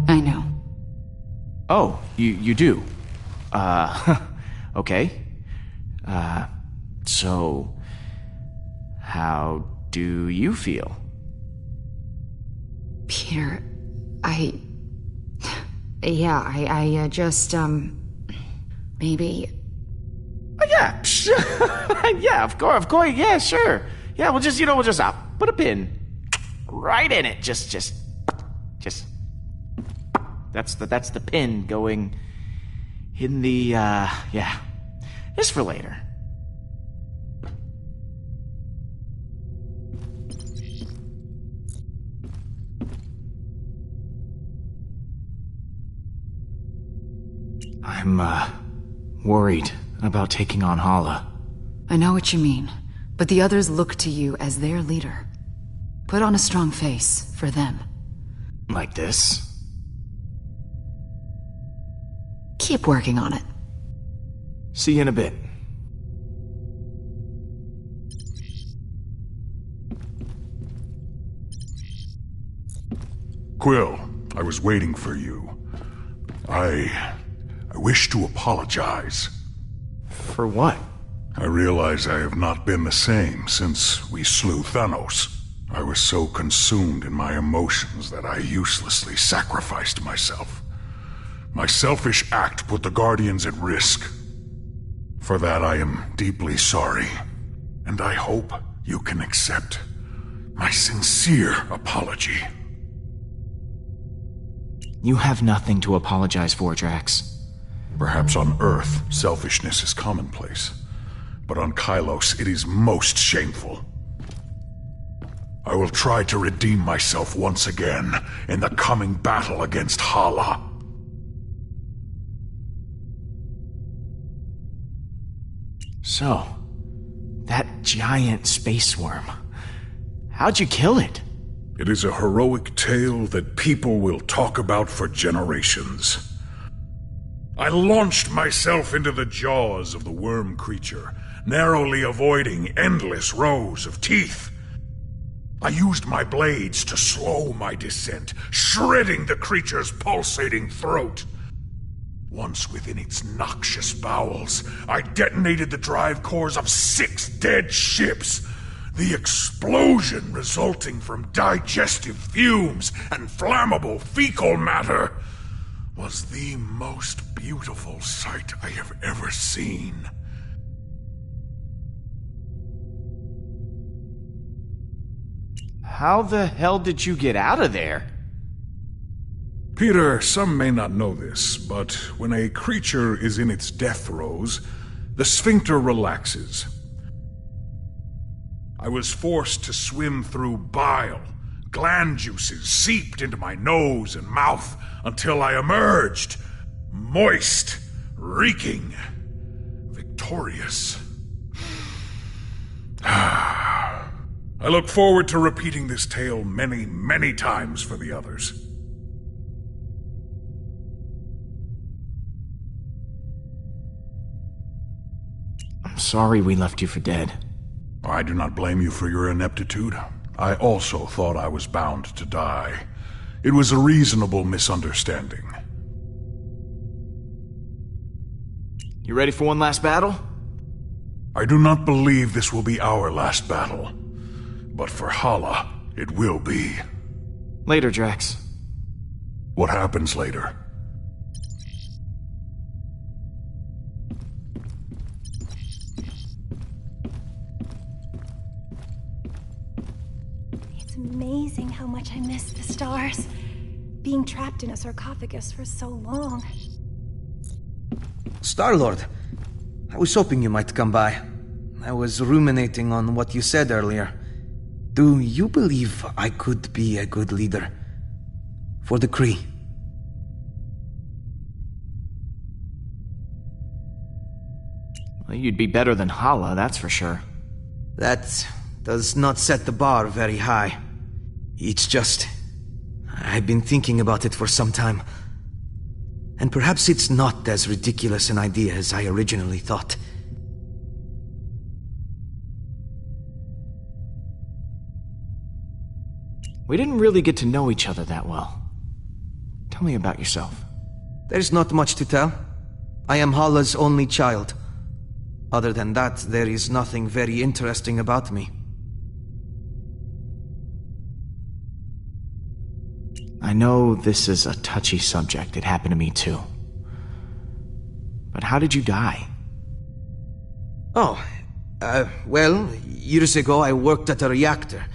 I know. Oh, you do? Okay. So, how do you feel? Peter, I just, maybe... Oh, yeah, yeah, of course, yeah, sure. Yeah, we'll just put a pin right in it. Just. That's the pin going in the, yeah. Just for later. I'm, worried about taking on Hala. I know what you mean, but the others look to you as their leader. Put on a strong face for them. Like this? Keep working on it. See you in a bit. Quill, I was waiting for you. I wish to apologize. For what? I realize I have not been the same since we slew Thanos. I was so consumed in my emotions that I uselessly sacrificed myself. My selfish act put the Guardians at risk. For that I am deeply sorry, and I hope you can accept my sincere apology. You have nothing to apologize for, Drax. Perhaps on Earth, selfishness is commonplace. But on Kylos, it is most shameful. I will try to redeem myself once again in the coming battle against Hala. So, that giant space worm. How'd you kill it? It is a heroic tale that people will talk about for generations. I launched myself into the jaws of the worm creature, narrowly avoiding endless rows of teeth. I used my blades to slow my descent, shredding the creature's pulsating throat. Once within its noxious bowels, I detonated the drive cores of 6 dead ships. The explosion resulting from digestive fumes and flammable fecal matter was the most beautiful sight I have ever seen. How the hell did you get out of there? Peter, some may not know this, but when a creature is in its death throes, the sphincter relaxes. I was forced to swim through bile. Gland juices seeped into my nose and mouth until I emerged, moist, reeking, victorious. I look forward to repeating this tale many, many times for the others. I'm sorry we left you for dead. I do not blame you for your ineptitude. I also thought I was bound to die. It was a reasonable misunderstanding. You ready for one last battle? I do not believe this will be our last battle. But for Hala, it will be. Later, Drax. What happens later? It's amazing how much I miss the stars. Being trapped in a sarcophagus for so long. Star-Lord, I was hoping you might come by. I was ruminating on what you said earlier. Do you believe I could be a good leader? For the Kree? Well, you'd be better than Hala, that's for sure. That does not set the bar very high. It's just... I've been thinking about it for some time. And perhaps it's not as ridiculous an idea as I originally thought. We didn't really get to know each other that well. Tell me about yourself. There's not much to tell. I am Hala's only child. Other than that, there is nothing very interesting about me. I know this is a touchy subject. It happened to me too. But how did you die? Oh, well, years ago I worked at a reactor.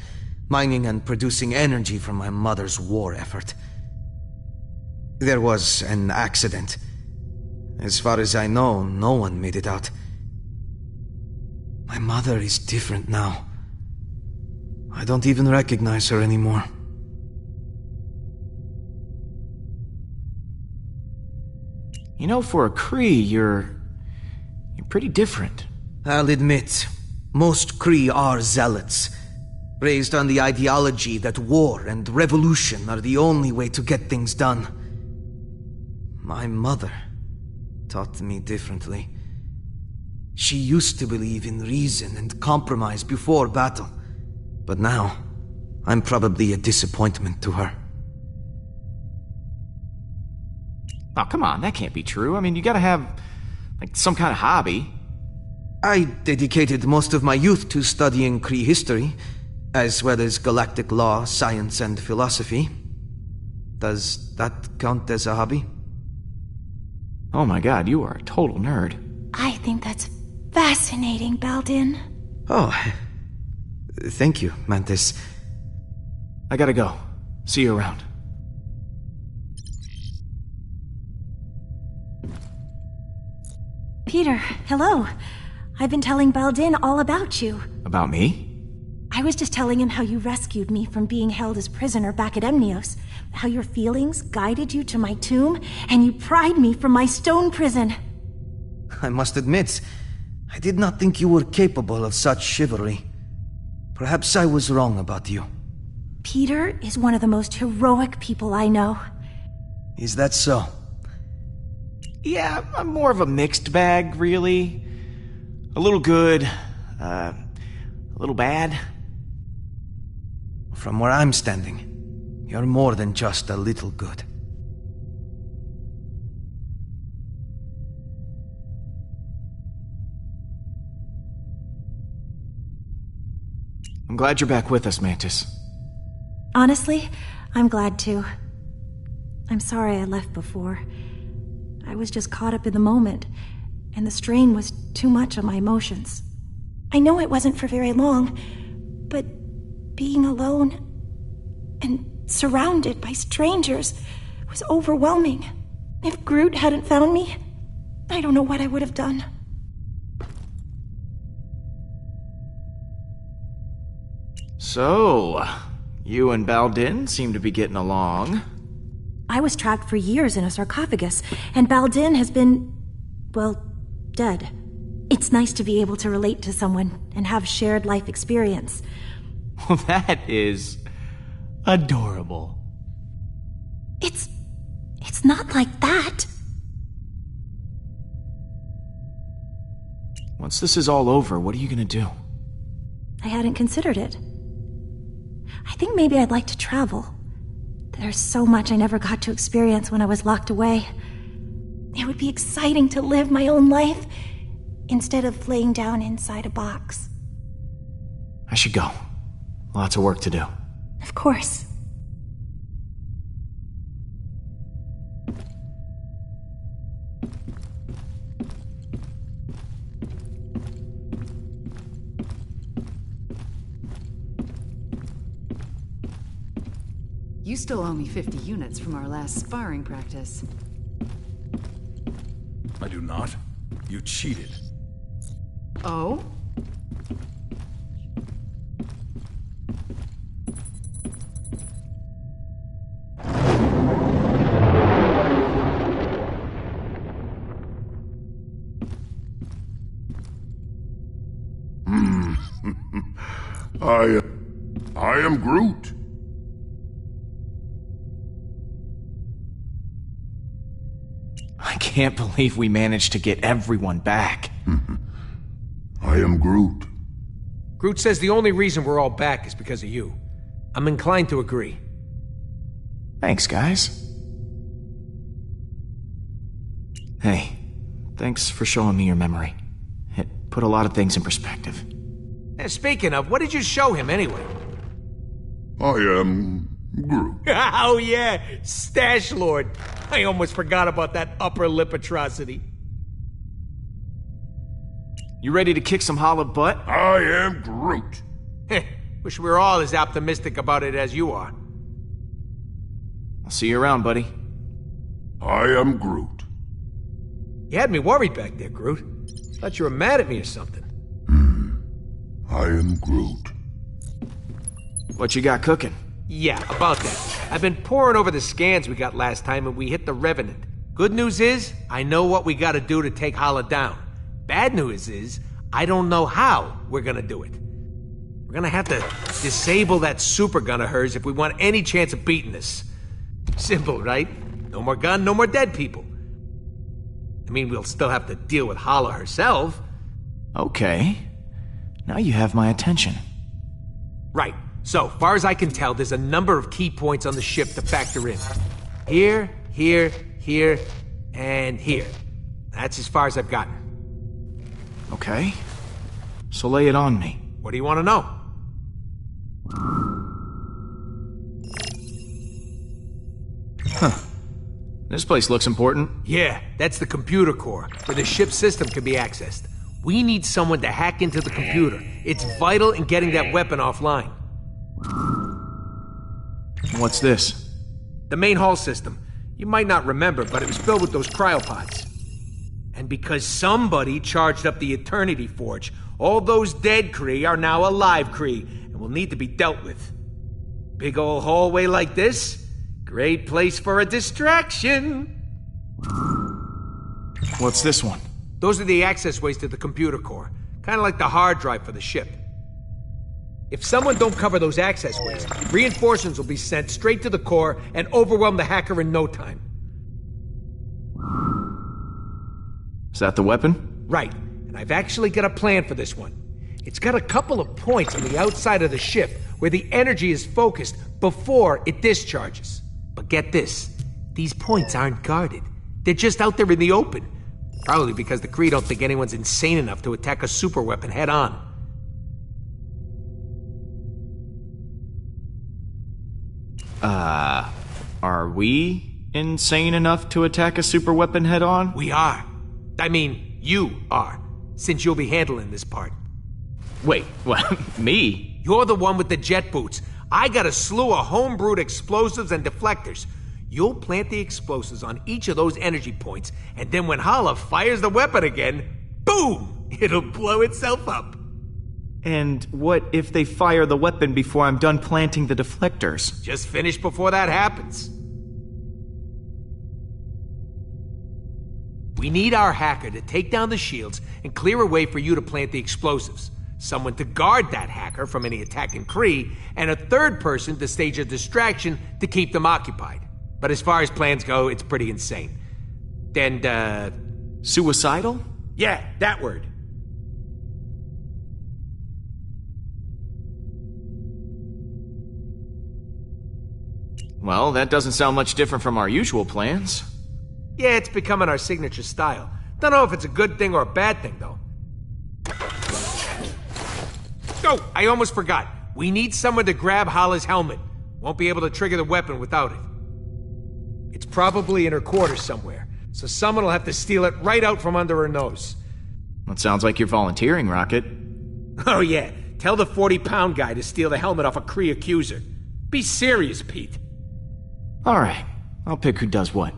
mining and producing energy from my mother's war effort. There was an accident. As far as I know, no one made it out. My mother is different now. I don't even recognize her anymore. You know, for a Kree, you're pretty different. I'll admit, most Kree are zealots, raised on the ideology that war and revolution are the only way to get things done. My mother taught me differently. She used to believe in reason and compromise before battle, but now I'm probably a disappointment to her. Oh, come on, that can't be true. I mean, you gotta have, like, some kind of hobby. I dedicated most of my youth to studying Kree history, as well as galactic law, science, and philosophy. Does that count as a hobby? Oh my god, you are a total nerd. I think that's fascinating, Baldin. Oh, thank you, Mantis. I gotta go. See you around. Peter, hello. I've been telling Baldin all about you. About me? I was just telling him how you rescued me from being held as prisoner back at Emnios, how your feelings guided you to my tomb, and you pried me from my stone prison. I must admit, I did not think you were capable of such chivalry. Perhaps I was wrong about you. Peter is one of the most heroic people I know. Is that so? Yeah, I'm more of a mixed bag, really. A little good, a little bad. From where I'm standing, you're more than just a little good. I'm glad you're back with us, Mantis. Honestly, I'm glad too. I'm sorry I left before. I was just caught up in the moment, and the strain was too much on my emotions. I know it wasn't for very long, but being alone and surrounded by strangers was overwhelming. If Groot hadn't found me, I don't know what I would have done. So, you and Baldin seem to be getting along. I was trapped for years in a sarcophagus, and Baldin has been, well, dead. It's nice to be able to relate to someone and have shared life experience. Well, that is adorable. It's not like that. Once this is all over, what are you gonna do? I hadn't considered it. I think maybe I'd like to travel. There's so much I never got to experience when I was locked away. It would be exciting to live my own life instead of laying down inside a box. I should go. Lots of work to do. Of course. You still owe me 50 units from our last sparring practice. I do not. You cheated. Oh? I am Groot. I can't believe we managed to get everyone back. I am Groot. Groot says the only reason we're all back is because of you. I'm inclined to agree. Thanks, guys. Hey, thanks for showing me your memory. It put a lot of things in perspective. Speaking of, what did you show him anyway? I am Groot. Oh yeah, Stash Lord. I almost forgot about that upper lip atrocity. You ready to kick some holla butt? I am Groot. Wish we were all as optimistic about it as you are. I'll see you around, buddy. I am Groot. You had me worried back there, Groot. Thought you were mad at me or something. I am Groot. What you got cooking? Yeah, about that. I've been poring over the scans we got last time and we hit the Revenant. Good news is, I know what we gotta do to take Hala down. Bad news is, I don't know how we're gonna do it. We're gonna have to disable that super gun of hers if we want any chance of beating this. Simple, right? No more gun, no more dead people. I mean, we'll still have to deal with Hala herself. Okay. Now you have my attention. Right. So, far as I can tell, there's a number of key points on the ship to factor in. Here, here, here, and here. That's as far as I've gotten. Okay. So lay it on me. What do you want to know? This place looks important. Yeah, that's the computer core, where the ship's system can be accessed. We need someone to hack into the computer. It's vital in getting that weapon offline. What's this? The main hull system. You might not remember, but it was filled with those cryopods. And because somebody charged up the Eternity Forge, all those dead Kree are now alive Kree, and will need to be dealt with. Big old hallway like this? Great place for a distraction. What's this one? Those are the access ways to the computer core. Kind of like the hard drive for the ship. If someone don't cover those access ways, reinforcements will be sent straight to the core and overwhelm the hacker in no time. Is that the weapon? Right, and I've actually got a plan for this one. It's got a couple of points on the outside of the ship where the energy is focused before it discharges. But get this, these points aren't guarded. They're just out there in the open. Probably because the Kree don't think anyone's insane enough to attack a superweapon head on. Are we insane enough to attack a superweapon head on? We are. I mean, you are, since you'll be handling this part. Wait, what? Me? You're the one with the jet boots. I got a slew of homebrewed explosives and deflectors. You'll plant the explosives on each of those energy points, and then when Hala fires the weapon again, boom! It'll blow itself up. And what if they fire the weapon before I'm done planting the deflectors? Just finish before that happens. We need our hacker to take down the shields and clear a way for you to plant the explosives. Someone to guard that hacker from any attacking Kree, and a third person to stage a distraction to keep them occupied. But as far as plans go, it's pretty insane. And, suicidal? Yeah, that word. Well, that doesn't sound much different from our usual plans. Yeah, it's becoming our signature style. Don't know if it's a good thing or a bad thing, though. Oh, I almost forgot. We need someone to grab Hala's helmet. Won't be able to trigger the weapon without it. It's probably in her quarters somewhere, so someone will have to steal it right out from under her nose. That sounds like you're volunteering, Rocket. Oh yeah, tell the 40-pound guy to steal the helmet off a Kree accuser. Be serious, Pete. Alright, I'll pick who does what.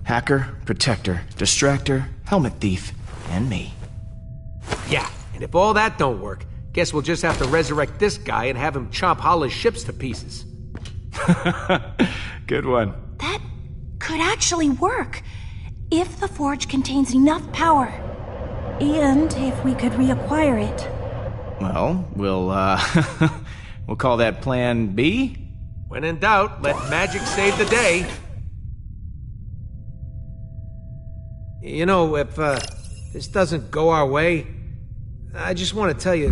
Hacker, protector, distractor, helmet thief, and me. Yeah, and if all that don't work, guess we'll just have to resurrect this guy and have him chomp Hala's ships to pieces. Good one. That could actually work, if the forge contains enough power. And if we could reacquire it. Well, we'll call that Plan B? When in doubt, let magic save the day. You know, if this doesn't go our way, I just want to tell you...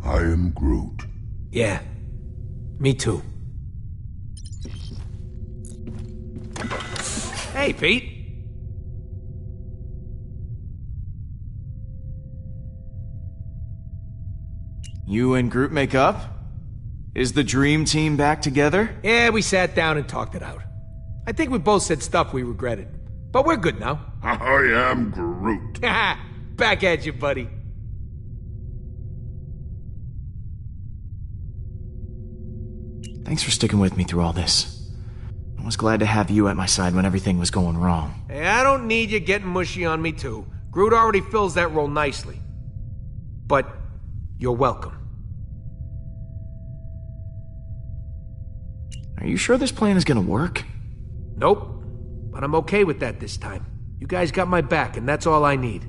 I am Groot. Yeah, me too. Hey, Pete. You and Groot make up? Is the dream team back together? Yeah, we sat down and talked it out. I think we both said stuff we regretted. But we're good now. I am Groot. Back at you, buddy. Thanks for sticking with me through all this. I was glad to have you at my side when everything was going wrong. Hey, I don't need you getting mushy on me, too. Groot already fills that role nicely. But you're welcome. Are you sure this plan is gonna work? Nope. But I'm okay with that this time. You guys got my back, and that's all I need.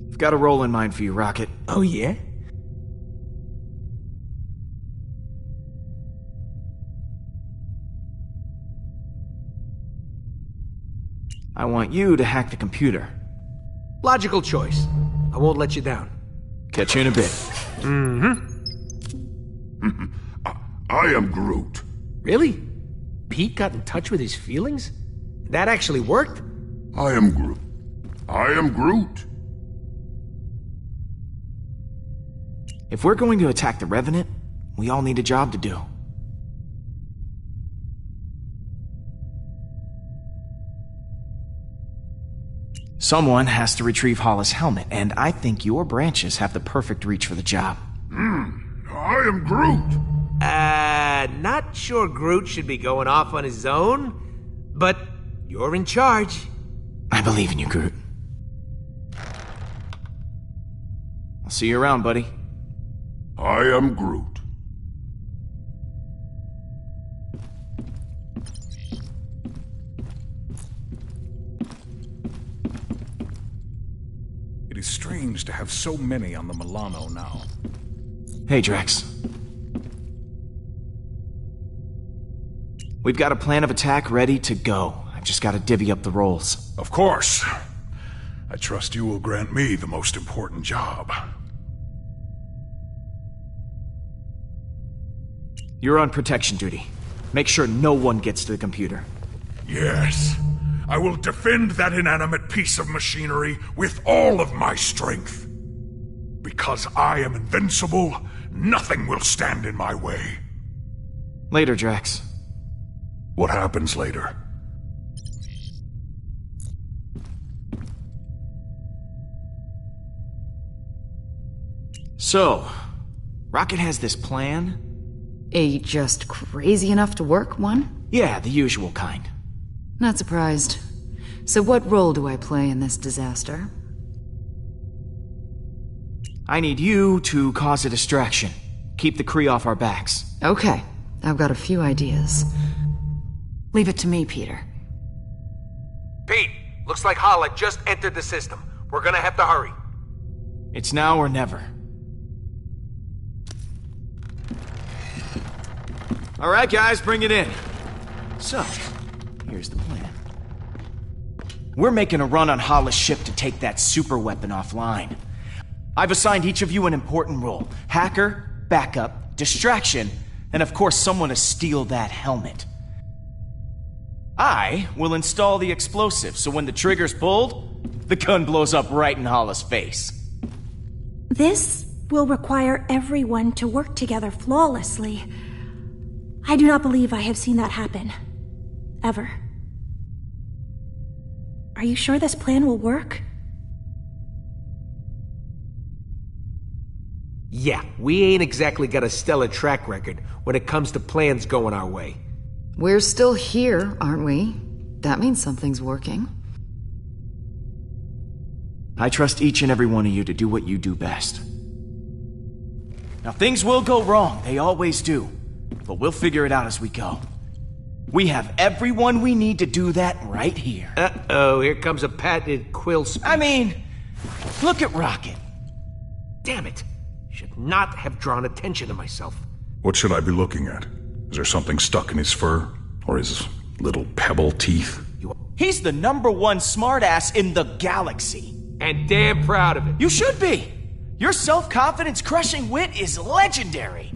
I've got a role in mind for you, Rocket. Oh, yeah? I want you to hack the computer. Logical choice. I won't let you down. Catch you in a bit. I am Groot. Really? Pete got in touch with his feelings? That actually worked? I am Groot. I am Groot. If we're going to attack the Revenant, we all need a job to do. Someone has to retrieve Hala's helmet, and I think your branches have the perfect reach for the job. I am Groot. Not sure Groot should be going off on his own, but you're in charge. I believe in you, Groot. I'll see you around, buddy. I am Groot. It is strange to have so many on the Milano now. Hey, Drax. We've got a plan of attack ready to go. I've just got to divvy up the roles. Of course. I trust you will grant me the most important job. You're on protection duty. Make sure no one gets to the computer. Yes. I will defend that inanimate piece of machinery with all of my strength. Because I am invincible, nothing will stand in my way. Later, Drax. What happens later? So, Rocket has this plan? Just crazy enough to work one? Yeah, the usual kind. Not surprised. So what role do I play in this disaster? I need you to cause a distraction. Keep the Kree off our backs. Okay, I've got a few ideas. Leave it to me, Peter. Pete, looks like Hala just entered the system. We're gonna have to hurry. It's now or never. All right, guys, bring it in. So, here's the plan. We're making a run on Hala's ship to take that super weapon offline. I've assigned each of you an important role. Hacker, backup, distraction, and of course someone to steal that helmet. I will install the explosive, so when the trigger's pulled, the gun blows up right in Hala's face. This will require everyone to work together flawlessly. I do not believe I have seen that happen. Ever. Are you sure this plan will work? Yeah, we ain't exactly got a stellar track record when it comes to plans going our way. We're still here, aren't we? That means something's working. I trust each and every one of you to do what you do best. Now, things will go wrong. They always do. But we'll figure it out as we go. We have everyone we need to do that right here. Uh-oh, here comes a patented quill speech. I mean, look at Rocket. Damn it. Should not have drawn attention to myself. What should I be looking at? Is there something stuck in his fur? Or his little pebble teeth? He's the #1 smartass in the galaxy. And damn proud of it. You should be. Your self-confidence crushing wit is legendary.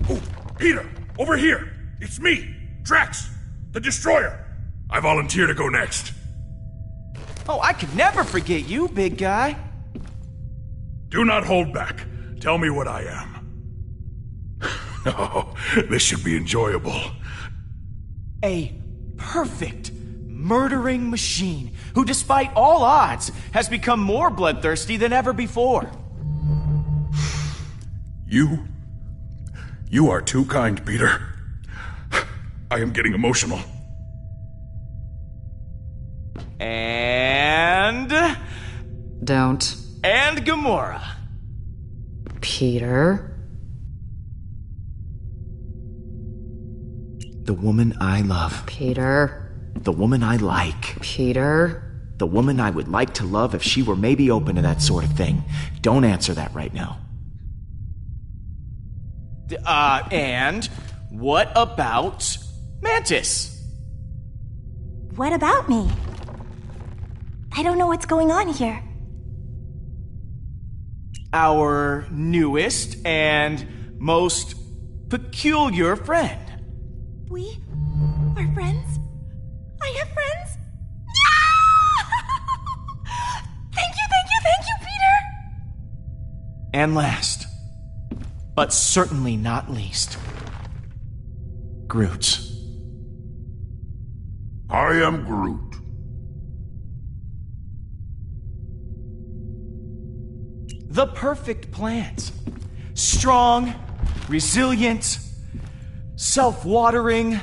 Oh, Peter, over here. It's me, Drax, the Destroyer. I volunteer to go next. Oh, I could never forget you, big guy. Do not hold back. Tell me what I am. Oh, this should be enjoyable. A perfect murdering machine who, despite all odds, has become more bloodthirsty than ever before. You are too kind, Peter. I am getting emotional. And... Don't. And Gamora. Peter? The woman I love. Peter? The woman I like. Peter? The woman I would like to love if she were maybe open to that sort of thing. Don't answer that right now. And what about Mantis? What about me? I don't know what's going on here. Our newest and most peculiar friend. We are friends? I have friends? Yeah! Thank you, Peter! And last, but certainly not least, Groot. I am Groot. the perfect plants. Strong, resilient, self-watering.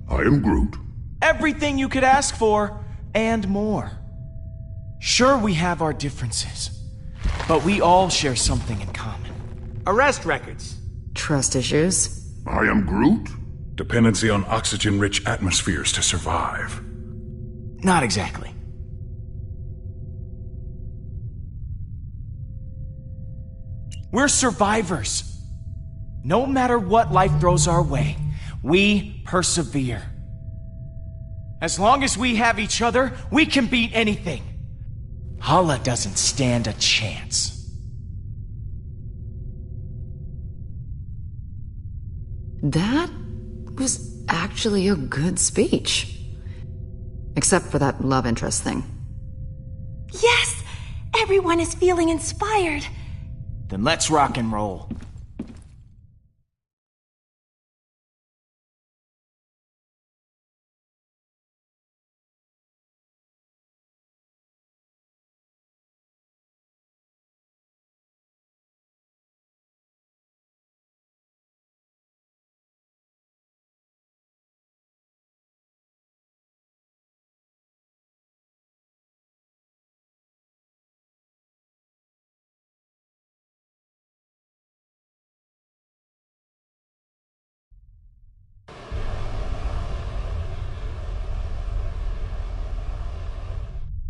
I am Groot. Everything you could ask for, and more. Sure, we have our differences, but we all share something in common. Arrest records. Trust issues. I am Groot. Dependency on oxygen-rich atmospheres to survive. Not exactly. We're survivors. No matter what life throws our way, we persevere. As long as we have each other, we can beat anything. Hala doesn't stand a chance. That was actually a good speech. Except for that love interest thing. Yes! Everyone is feeling inspired. Then let's rock and roll.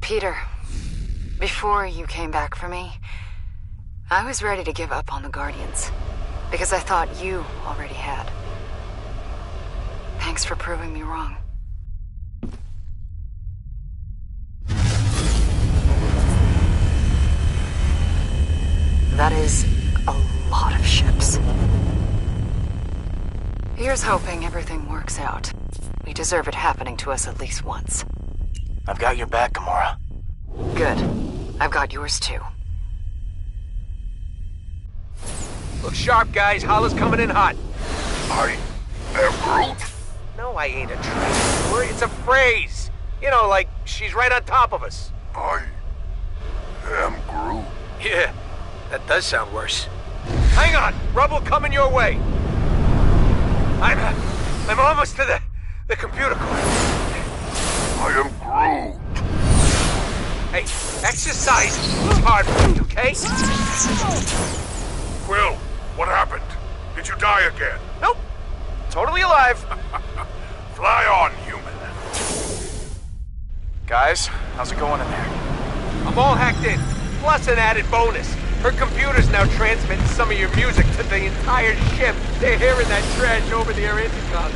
Peter, before you came back for me, I was ready to give up on the Guardians, because I thought you already had. Thanks for proving me wrong. That is a lot of ships. Here's hoping everything works out. We deserve it happening to us at least once. I've got your back, Gamora. Good. I've got yours too. Look sharp, guys. Hala's coming in hot. I am Groot. No, I ain't a traitor. It's a phrase. You know, like, she's right on top of us. I am Groot. Yeah, that does sound worse. Hang on! Rubble coming your way! I'm almost to the computer core. I am Groot. Hey, exercise is hard for you, okay? Quill, what happened? Did you die again? Nope. Totally alive. Fly on, human. Guys, how's it going in there? I'm all hacked in, plus an added bonus. Her computer's now transmitting some of your music to the entire ship. They're hearing that trash over their intercoms.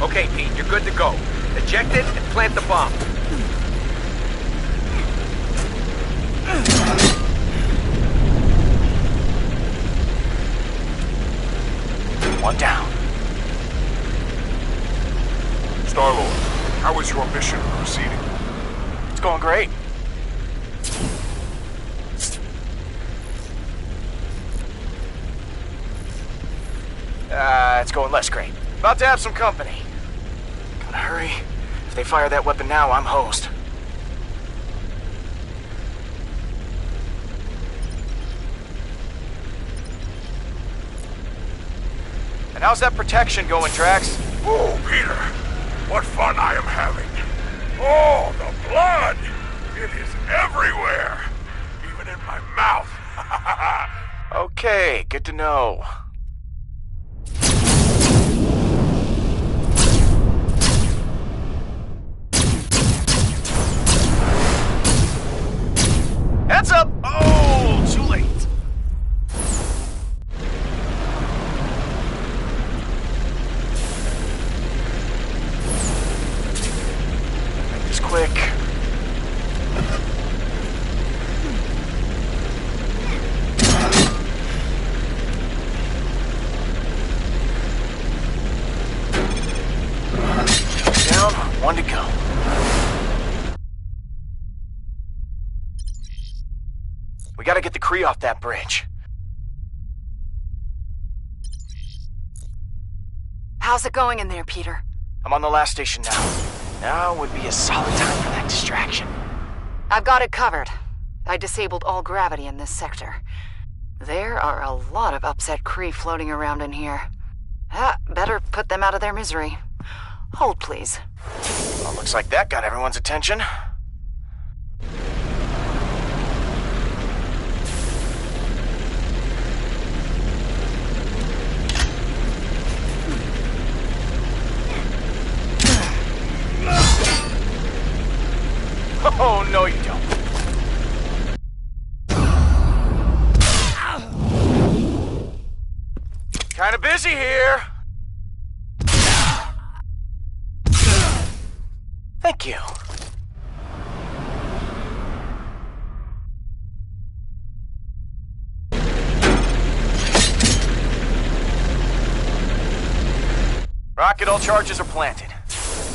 Okay, Pete, you're good to go. Eject it and plant the bomb. One down. Star-Lord, how is your mission proceeding? It's going great. It's going less great. About to have some company. Gotta hurry. If they fire that weapon now, I'm hosed. And how's that protection going, Drax? Oh, Peter, what fun I am having. Oh, the blood! It is everywhere, even in my mouth. Okay, good to know. Heads up! Oh, too late. Make this quick. Down, one to go. We gotta get the Kree off that bridge. How's it going in there, Peter? I'm on the last station now. Now would be a solid time for that distraction. I've got it covered. I disabled all gravity in this sector. There are a lot of upset Kree floating around in here. Better put them out of their misery. Hold, please. Well, looks like that got everyone's attention. Oh, no you don't. Kinda busy here. Thank you. Rocket, all charges are planted.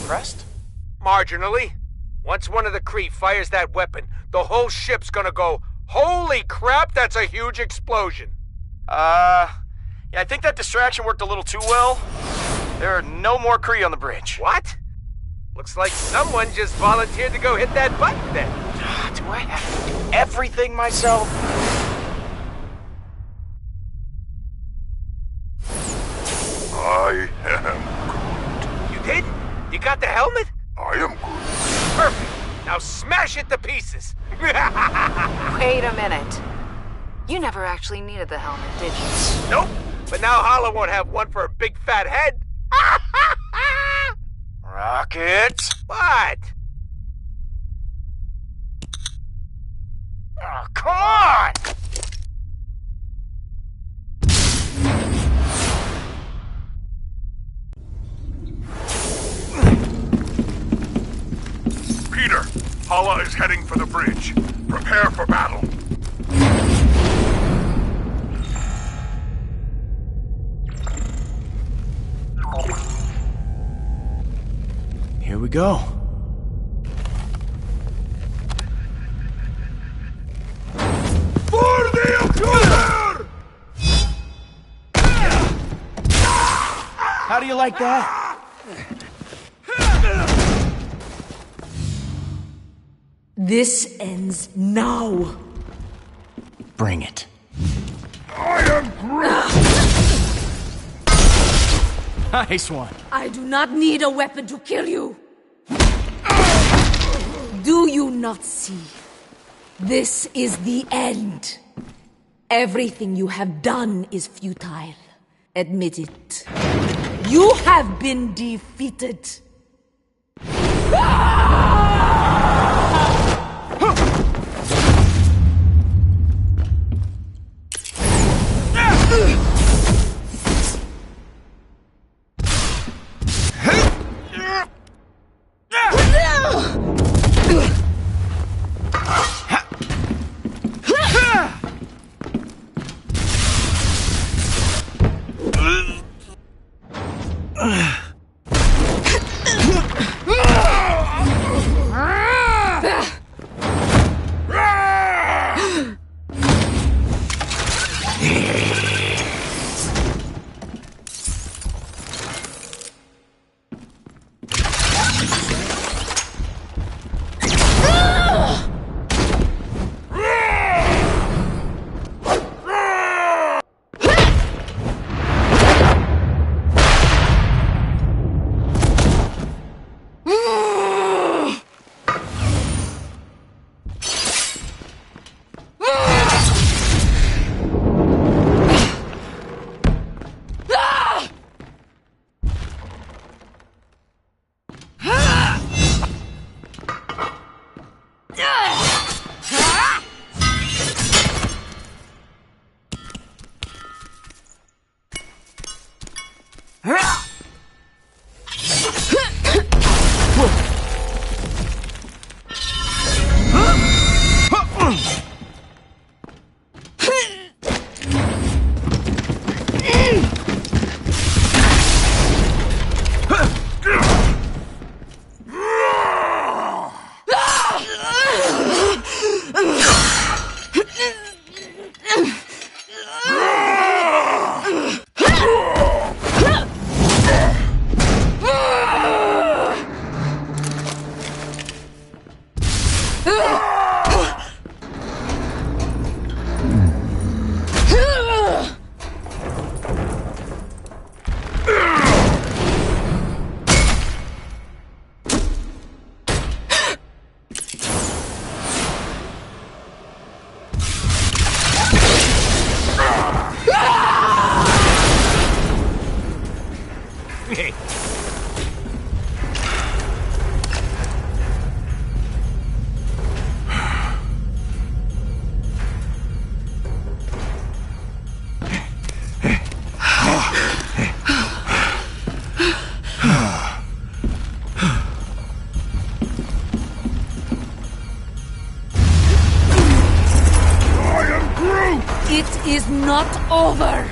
Impressed? Marginally. Once one of the Kree fires that weapon, the whole ship's gonna go, holy crap, that's a huge explosion. Yeah, I think that distraction worked a little too well. There are no more Kree on the bridge. What? Looks like someone just volunteered to go hit that button then. Do I have to do everything myself? I am You did? You got the helmet? I am good. Perfect. Now smash it to pieces. Wait a minute. You never actually needed the helmet, did you? Nope. But now Hala won't have one for a big fat head. Rocket! What? Oh, come on! Peter, Hala is heading for the bridge. Prepare for battle. Here we go. For the accuser! How do you like that? This ends now. Bring it. I am Groot! Nice one. I do not need a weapon to kill you. Do you not see? This is the end. Everything you have done is futile. Admit it. You have been defeated. is not over!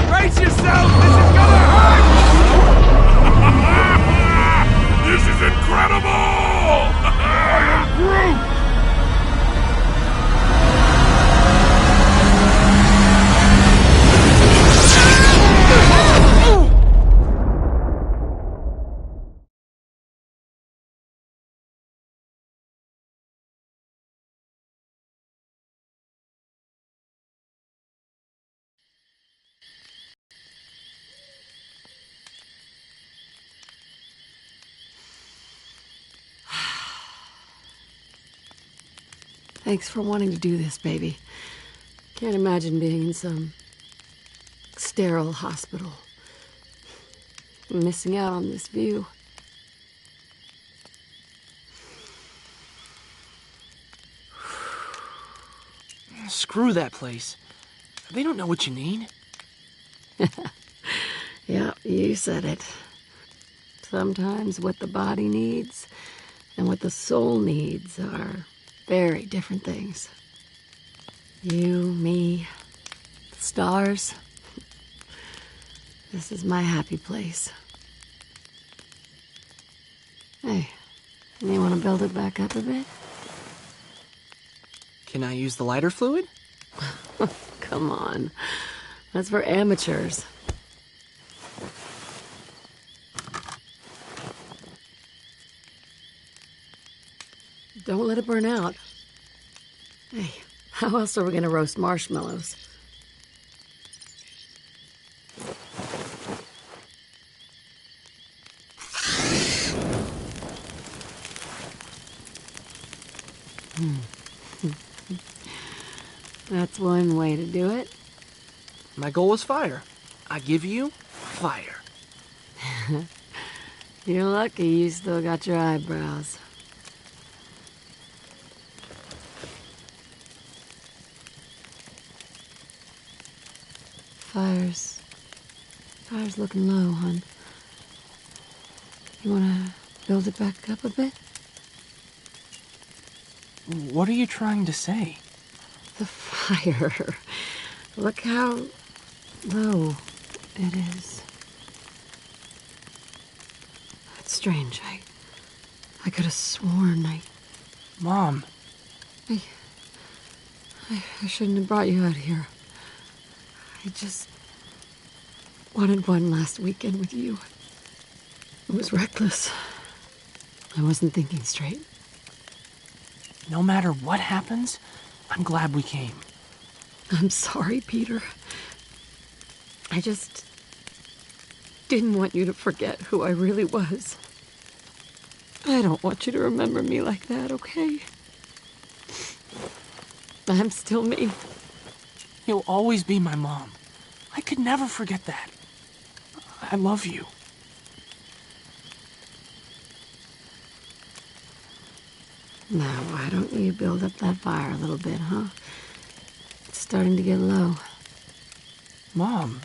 Brace yourself! This is gonna hurt! This is incredible! I am Groot! Thanks for wanting to do this, baby. Can't imagine being in some sterile hospital. Missing out on this view. Screw that place. They don't know what you need. Yeah, you said it. Sometimes what the body needs and what the soul needs are very different things. You, me, the stars. This is my happy place. Hey, you want to build it back up a bit? Can I use the lighter fluid? Come on. That's for amateurs. Don't let it burn out. Hey, how else are we gonna roast marshmallows? That's one way to do it. My goal is fire. I give you fire. You're lucky you still got your eyebrows. Fire's looking low, hon. You wanna build it back up a bit? What are you trying to say? The fire. Look how low it is. That's strange. I could have sworn Mom. I shouldn't have brought you out here. I just wanted one last weekend with you. It was reckless. I wasn't thinking straight. No matter what happens, I'm glad we came. I'm sorry, Peter. I just didn't want you to forget who I really was. I don't want you to remember me like that, okay? I'm still me. You'll always be my mom. I could never forget that. I love you. Now, why don't you build up that fire a little bit, huh? It's starting to get low. Mom.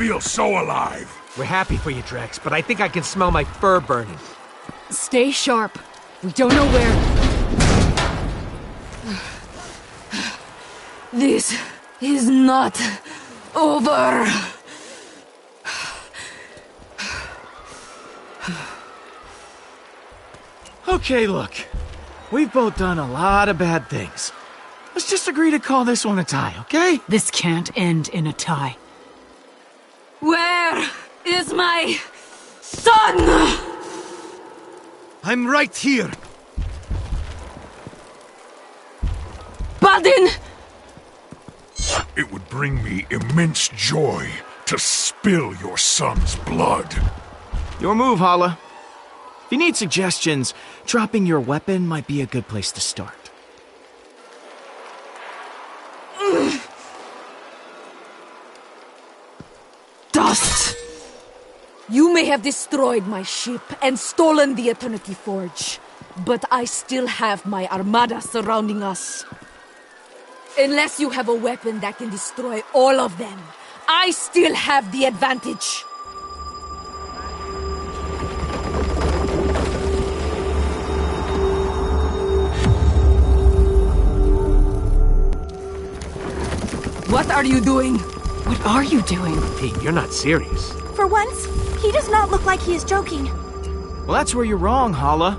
feel so alive. We're happy for you, Drex, but I think I can smell my fur burning. Stay sharp. We don't know where. This is not over. Okay, look. We've both done a lot of bad things. Let's just agree to call this one a tie, okay? This can't end in a tie. Where is my son? I'm right here. Baldin! It would bring me immense joy to spill your son's blood. Your move, Hala. If you need suggestions, dropping your weapon might be a good place to start. Dust! You may have destroyed my ship and stolen the Eternity Forge, but I still have my armada surrounding us. Unless you have a weapon that can destroy all of them, I still have the advantage. What are you doing? What are you doing? Hey, you're not serious. For once, he does not look like he is joking. Well, that's where you're wrong, Hala.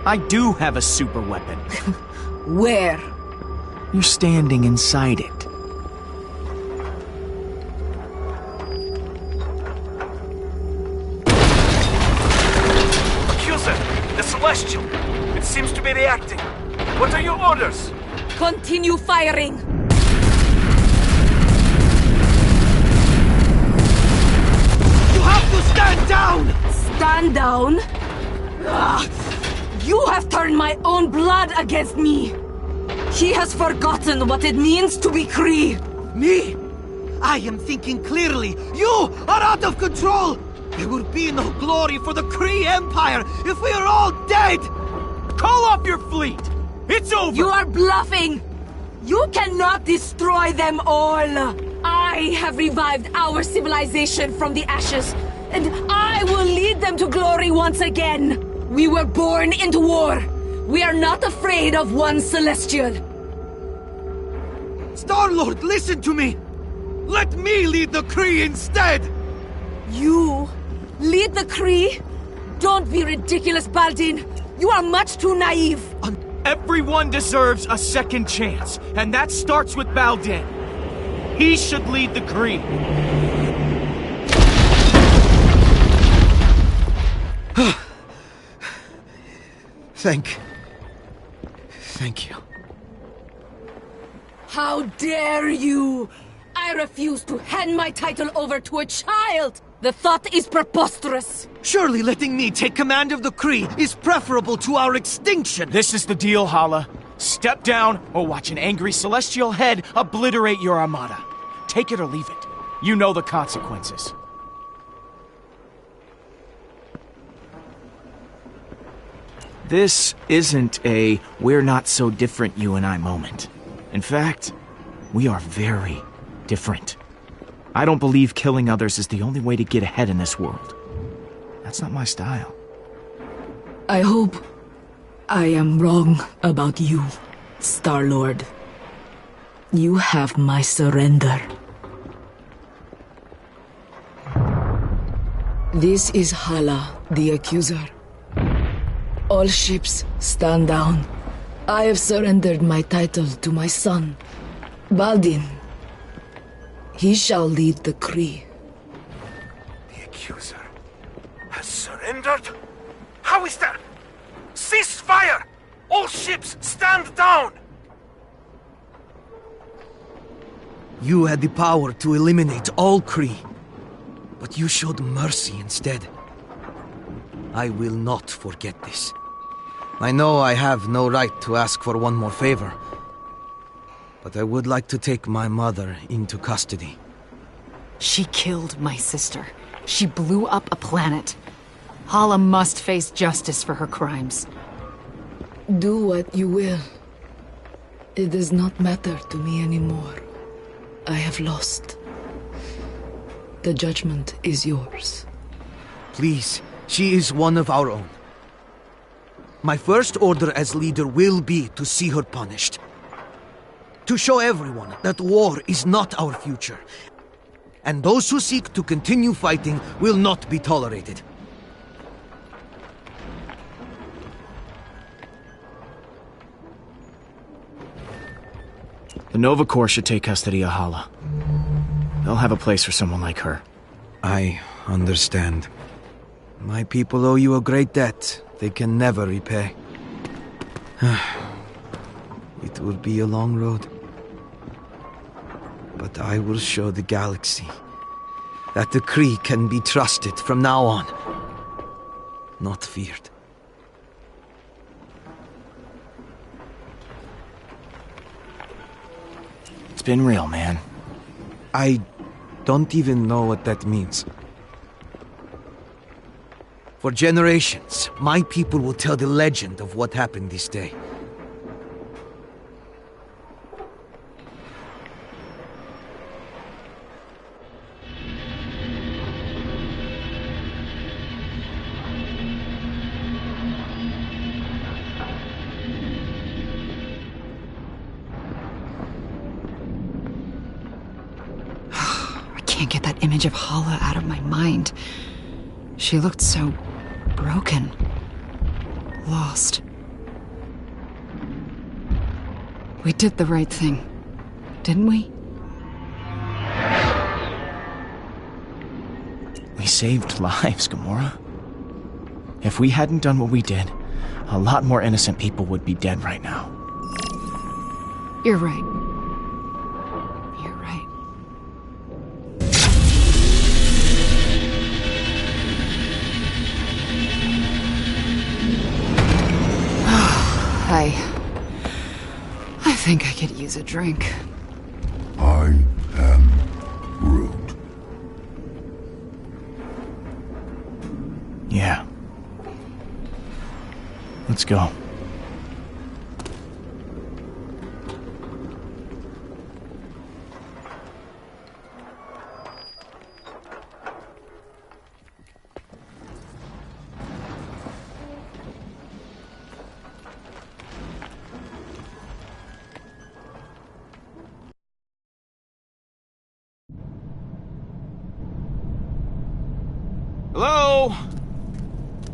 I do have a super weapon. Where? You're standing inside it. Accuser! The Celestial! It seems to be reacting. What are your orders? Continue firing! You have to stand down! Stand down? Ah, you have turned my own blood against me! He has forgotten what it means to be Kree! Me? I am thinking clearly. You are out of control! There will be no glory for the Kree Empire if we are all dead! Call off your fleet! It's over! You are bluffing! You cannot destroy them all! I have revived our civilization from the ashes, and I will lead them to glory once again! We were born into war! We are not afraid of one Celestial! Star-Lord, listen to me! Let me lead the Kree instead! You lead the Kree? Don't be ridiculous, Baldin! You are much too naive! Everyone deserves a second chance, and that starts with Baldin. He should lead the Kree. Thank you. How dare you! I refuse to hand my title over to a child! The thought is preposterous! Surely letting me take command of the Kree is preferable to our extinction! This is the deal, Hala. Step down or watch an angry celestial head obliterate your armada. Take it or leave it. You know the consequences. This isn't a we're not so different you and I moment. In fact, we are very different. I don't believe killing others is the only way to get ahead in this world. That's not my style. I hope I am wrong about you, Star-Lord. You have my surrender. This is Hala, the Accuser. All ships, stand down. I have surrendered my title to my son, Baldin. He shall lead the Kree. The Accuser has surrendered? How is that? Cease fire! All ships, stand down! You had the power to eliminate all Kree, but you showed mercy instead. I will not forget this. I know I have no right to ask for one more favor, but I would like to take my mother into custody. She killed my sister. She blew up a planet. Hala must face justice for her crimes. Do what you will. It does not matter to me anymore. I have lost. The judgment is yours. Please, she is one of our own. My first order as leader will be to see her punished. To show everyone that war is not our future. And those who seek to continue fighting will not be tolerated. The Nova Corps should take custody of Hala. They'll have a place for someone like her. I understand. My people owe you a great debt they can never repay. It will be a long road. But I will show the Galaxy that the Kree can be trusted from now on, not feared. It's been real, man. I don't even know what that means. For generations, my people will tell the legend of what happened this day. I can't get that image of Hala out of my mind. She looked so broken. Lost. We did the right thing, didn't we? We saved lives, Gamora. If we hadn't done what we did, a lot more innocent people would be dead right now. You're right. You're right. I think I could use a drink. I am Groot. Yeah. Let's go. Hello?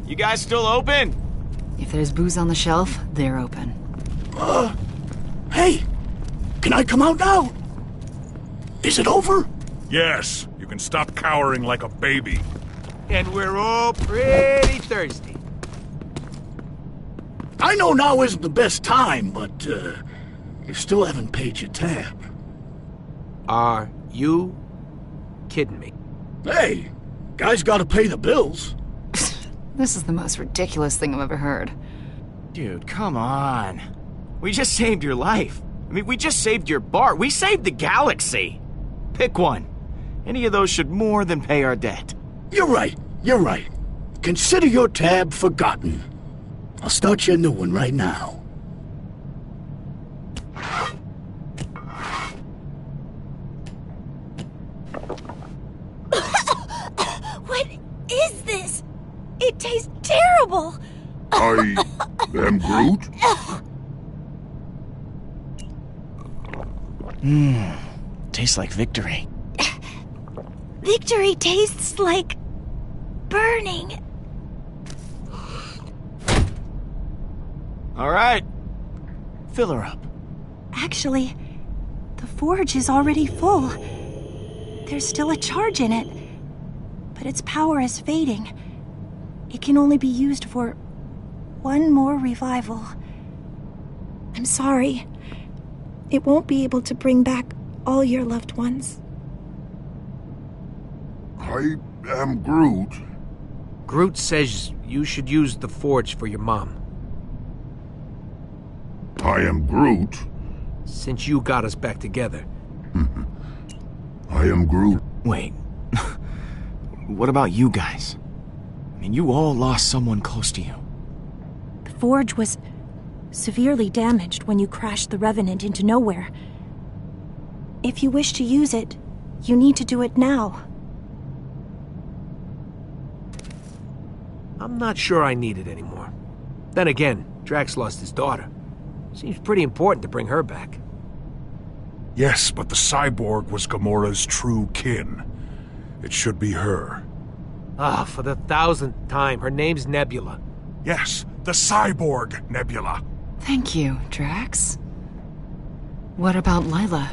You guys still open? If there's booze on the shelf, they're open. Hey! Can I come out now? Is it over? Yes, you can stop cowering like a baby. And we're all pretty thirsty. I know now isn't the best time, but, you still haven't paid your tab. Are you kidding me? Hey, guys gotta pay the bills. This is the most ridiculous thing I've ever heard. Dude, come on. We just saved your life. I mean, we just saved your bar. We saved the Galaxy. Pick one. Any of those should more than pay our debt. You're right. Consider your tab forgotten. I'll start you a new one right now. What is this? It tastes terrible! I am Groot? Tastes like victory. Victory tastes like... burning. All right. Fill her up. Actually, the forge is already full. There's still a charge in it, but its power is fading. It can only be used for one more revival. I'm sorry. It won't be able to bring back all your loved ones. I am Groot. Groot says you should use the forge for your mom. I am Groot. Since you got us back together. I am Groot. Wait. What about you guys? I mean, you all lost someone close to you. The forge was severely damaged when you crashed the Revenant into nowhere. If you wish to use it, you need to do it now. I'm not sure I need it anymore. Then again, Drax lost his daughter. Seems pretty important to bring her back. Yes, but the cyborg was Gamora's true kin. It should be her. Ah, for the 1000th time, her name's Nebula. Yes, the cyborg Nebula. Thank you, Drax. What about Lila?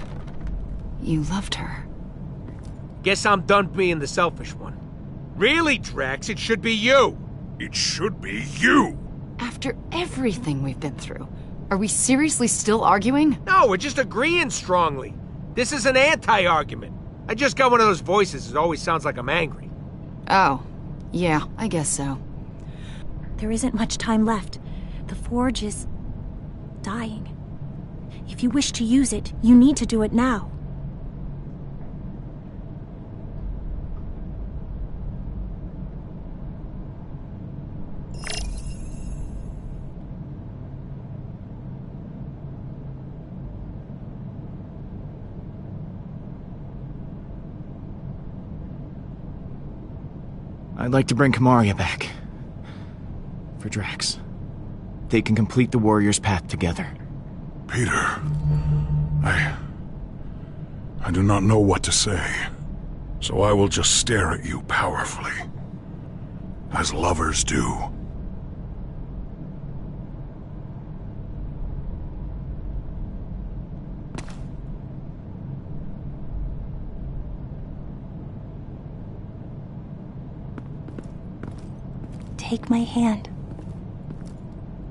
You loved her. Guess I'm done being the selfish one. Really, Drax, it should be you! It should be you! After everything we've been through, are we seriously still arguing? No, we're just agreeing strongly. This is an anti-argument. I just got one of those voices that always sounds like I'm angry. Oh, yeah, I guess so. There isn't much time left. The Forge is dying. If you wish to use it, you need to do it now. I'd like to bring Kamaria back. For Drax. They can complete the warrior's path together. Peter, I do not know what to say, so I will just stare at you powerfully, as lovers do. Take my hand.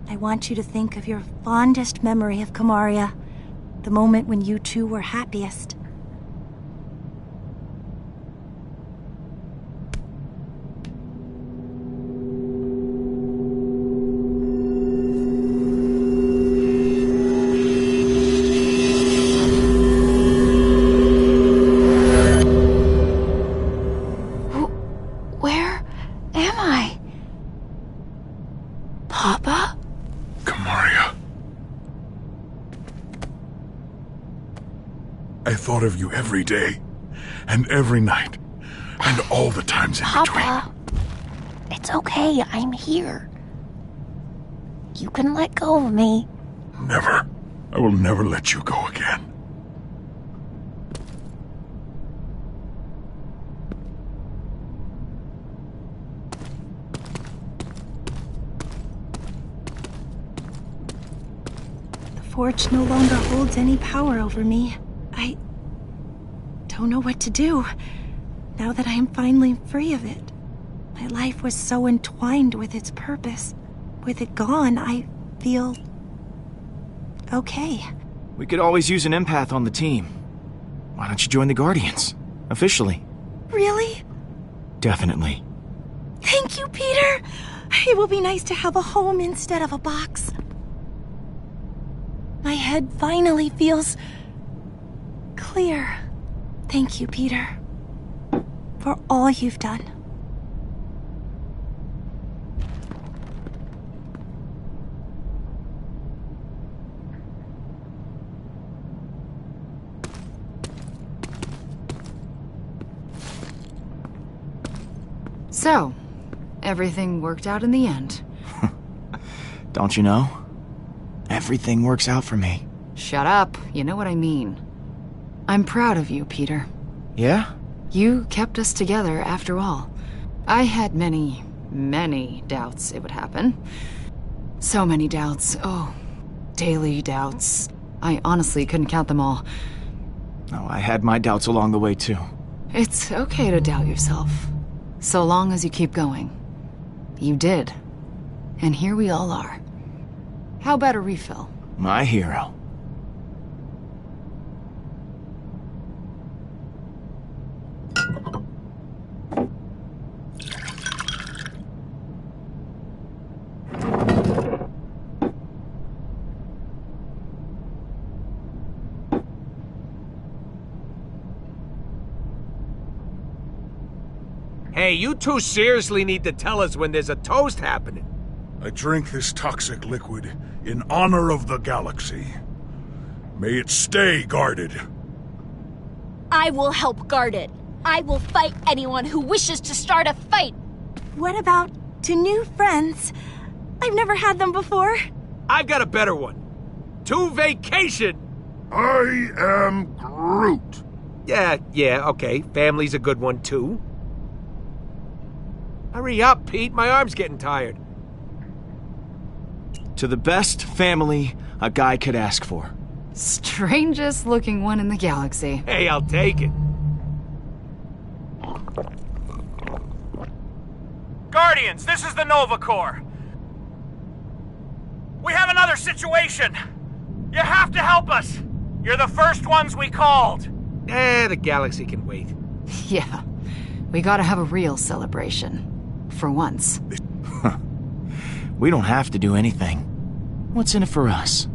I want you to think of your fondest memory of Kamaria, the moment when you two were happiest. Where am I? Papa? Kamaria. I thought of you every day, and every night, and all the times in Papa, it's okay, I'm here. You can let go of me. between. Never. I will never let you go again. The Forge no longer holds any power over me. I don't know what to do, now that I am finally free of it. My life was so entwined with its purpose. With it gone, I feel okay. We could always use an empath on the team. Why don't you join the Guardians? Officially. Really? Definitely. Thank you, Peter! It will be nice to have a home instead of a box. My head finally feels clear. Thank you, Peter, for all you've done. So, everything worked out in the end. Don't you know? Everything works out for me. Shut up, you know what I mean. I'm proud of you, Peter. Yeah? You kept us together after all. I had many, many doubts it would happen. So many doubts. Oh, daily doubts. I honestly couldn't count them all. Oh, I had my doubts along the way, too. It's okay to doubt yourself, so long as you keep going. You did. And here we all are. How about a refill? My hero. Hey, you two seriously need to tell us when there's a toast happening. I drink this toxic liquid in honor of the galaxy. May it stay guarded. I will help guard it. I will fight anyone who wishes to start a fight. What about To new friends. I've never had them before. I've got a better one. To vacation! I am Groot. Yeah, okay. Family's a good one, too. Hurry up, Pete. My arm's getting tired. To the best family a guy could ask for. Strangest looking one in the galaxy. Hey, I'll take it. Guardians, this is the Nova Corps. We have another situation. You have to help us. You're the first ones we called. The Galaxy can wait. Yeah, we gotta have a real celebration. For once. We don't have to do anything. What's in it for us?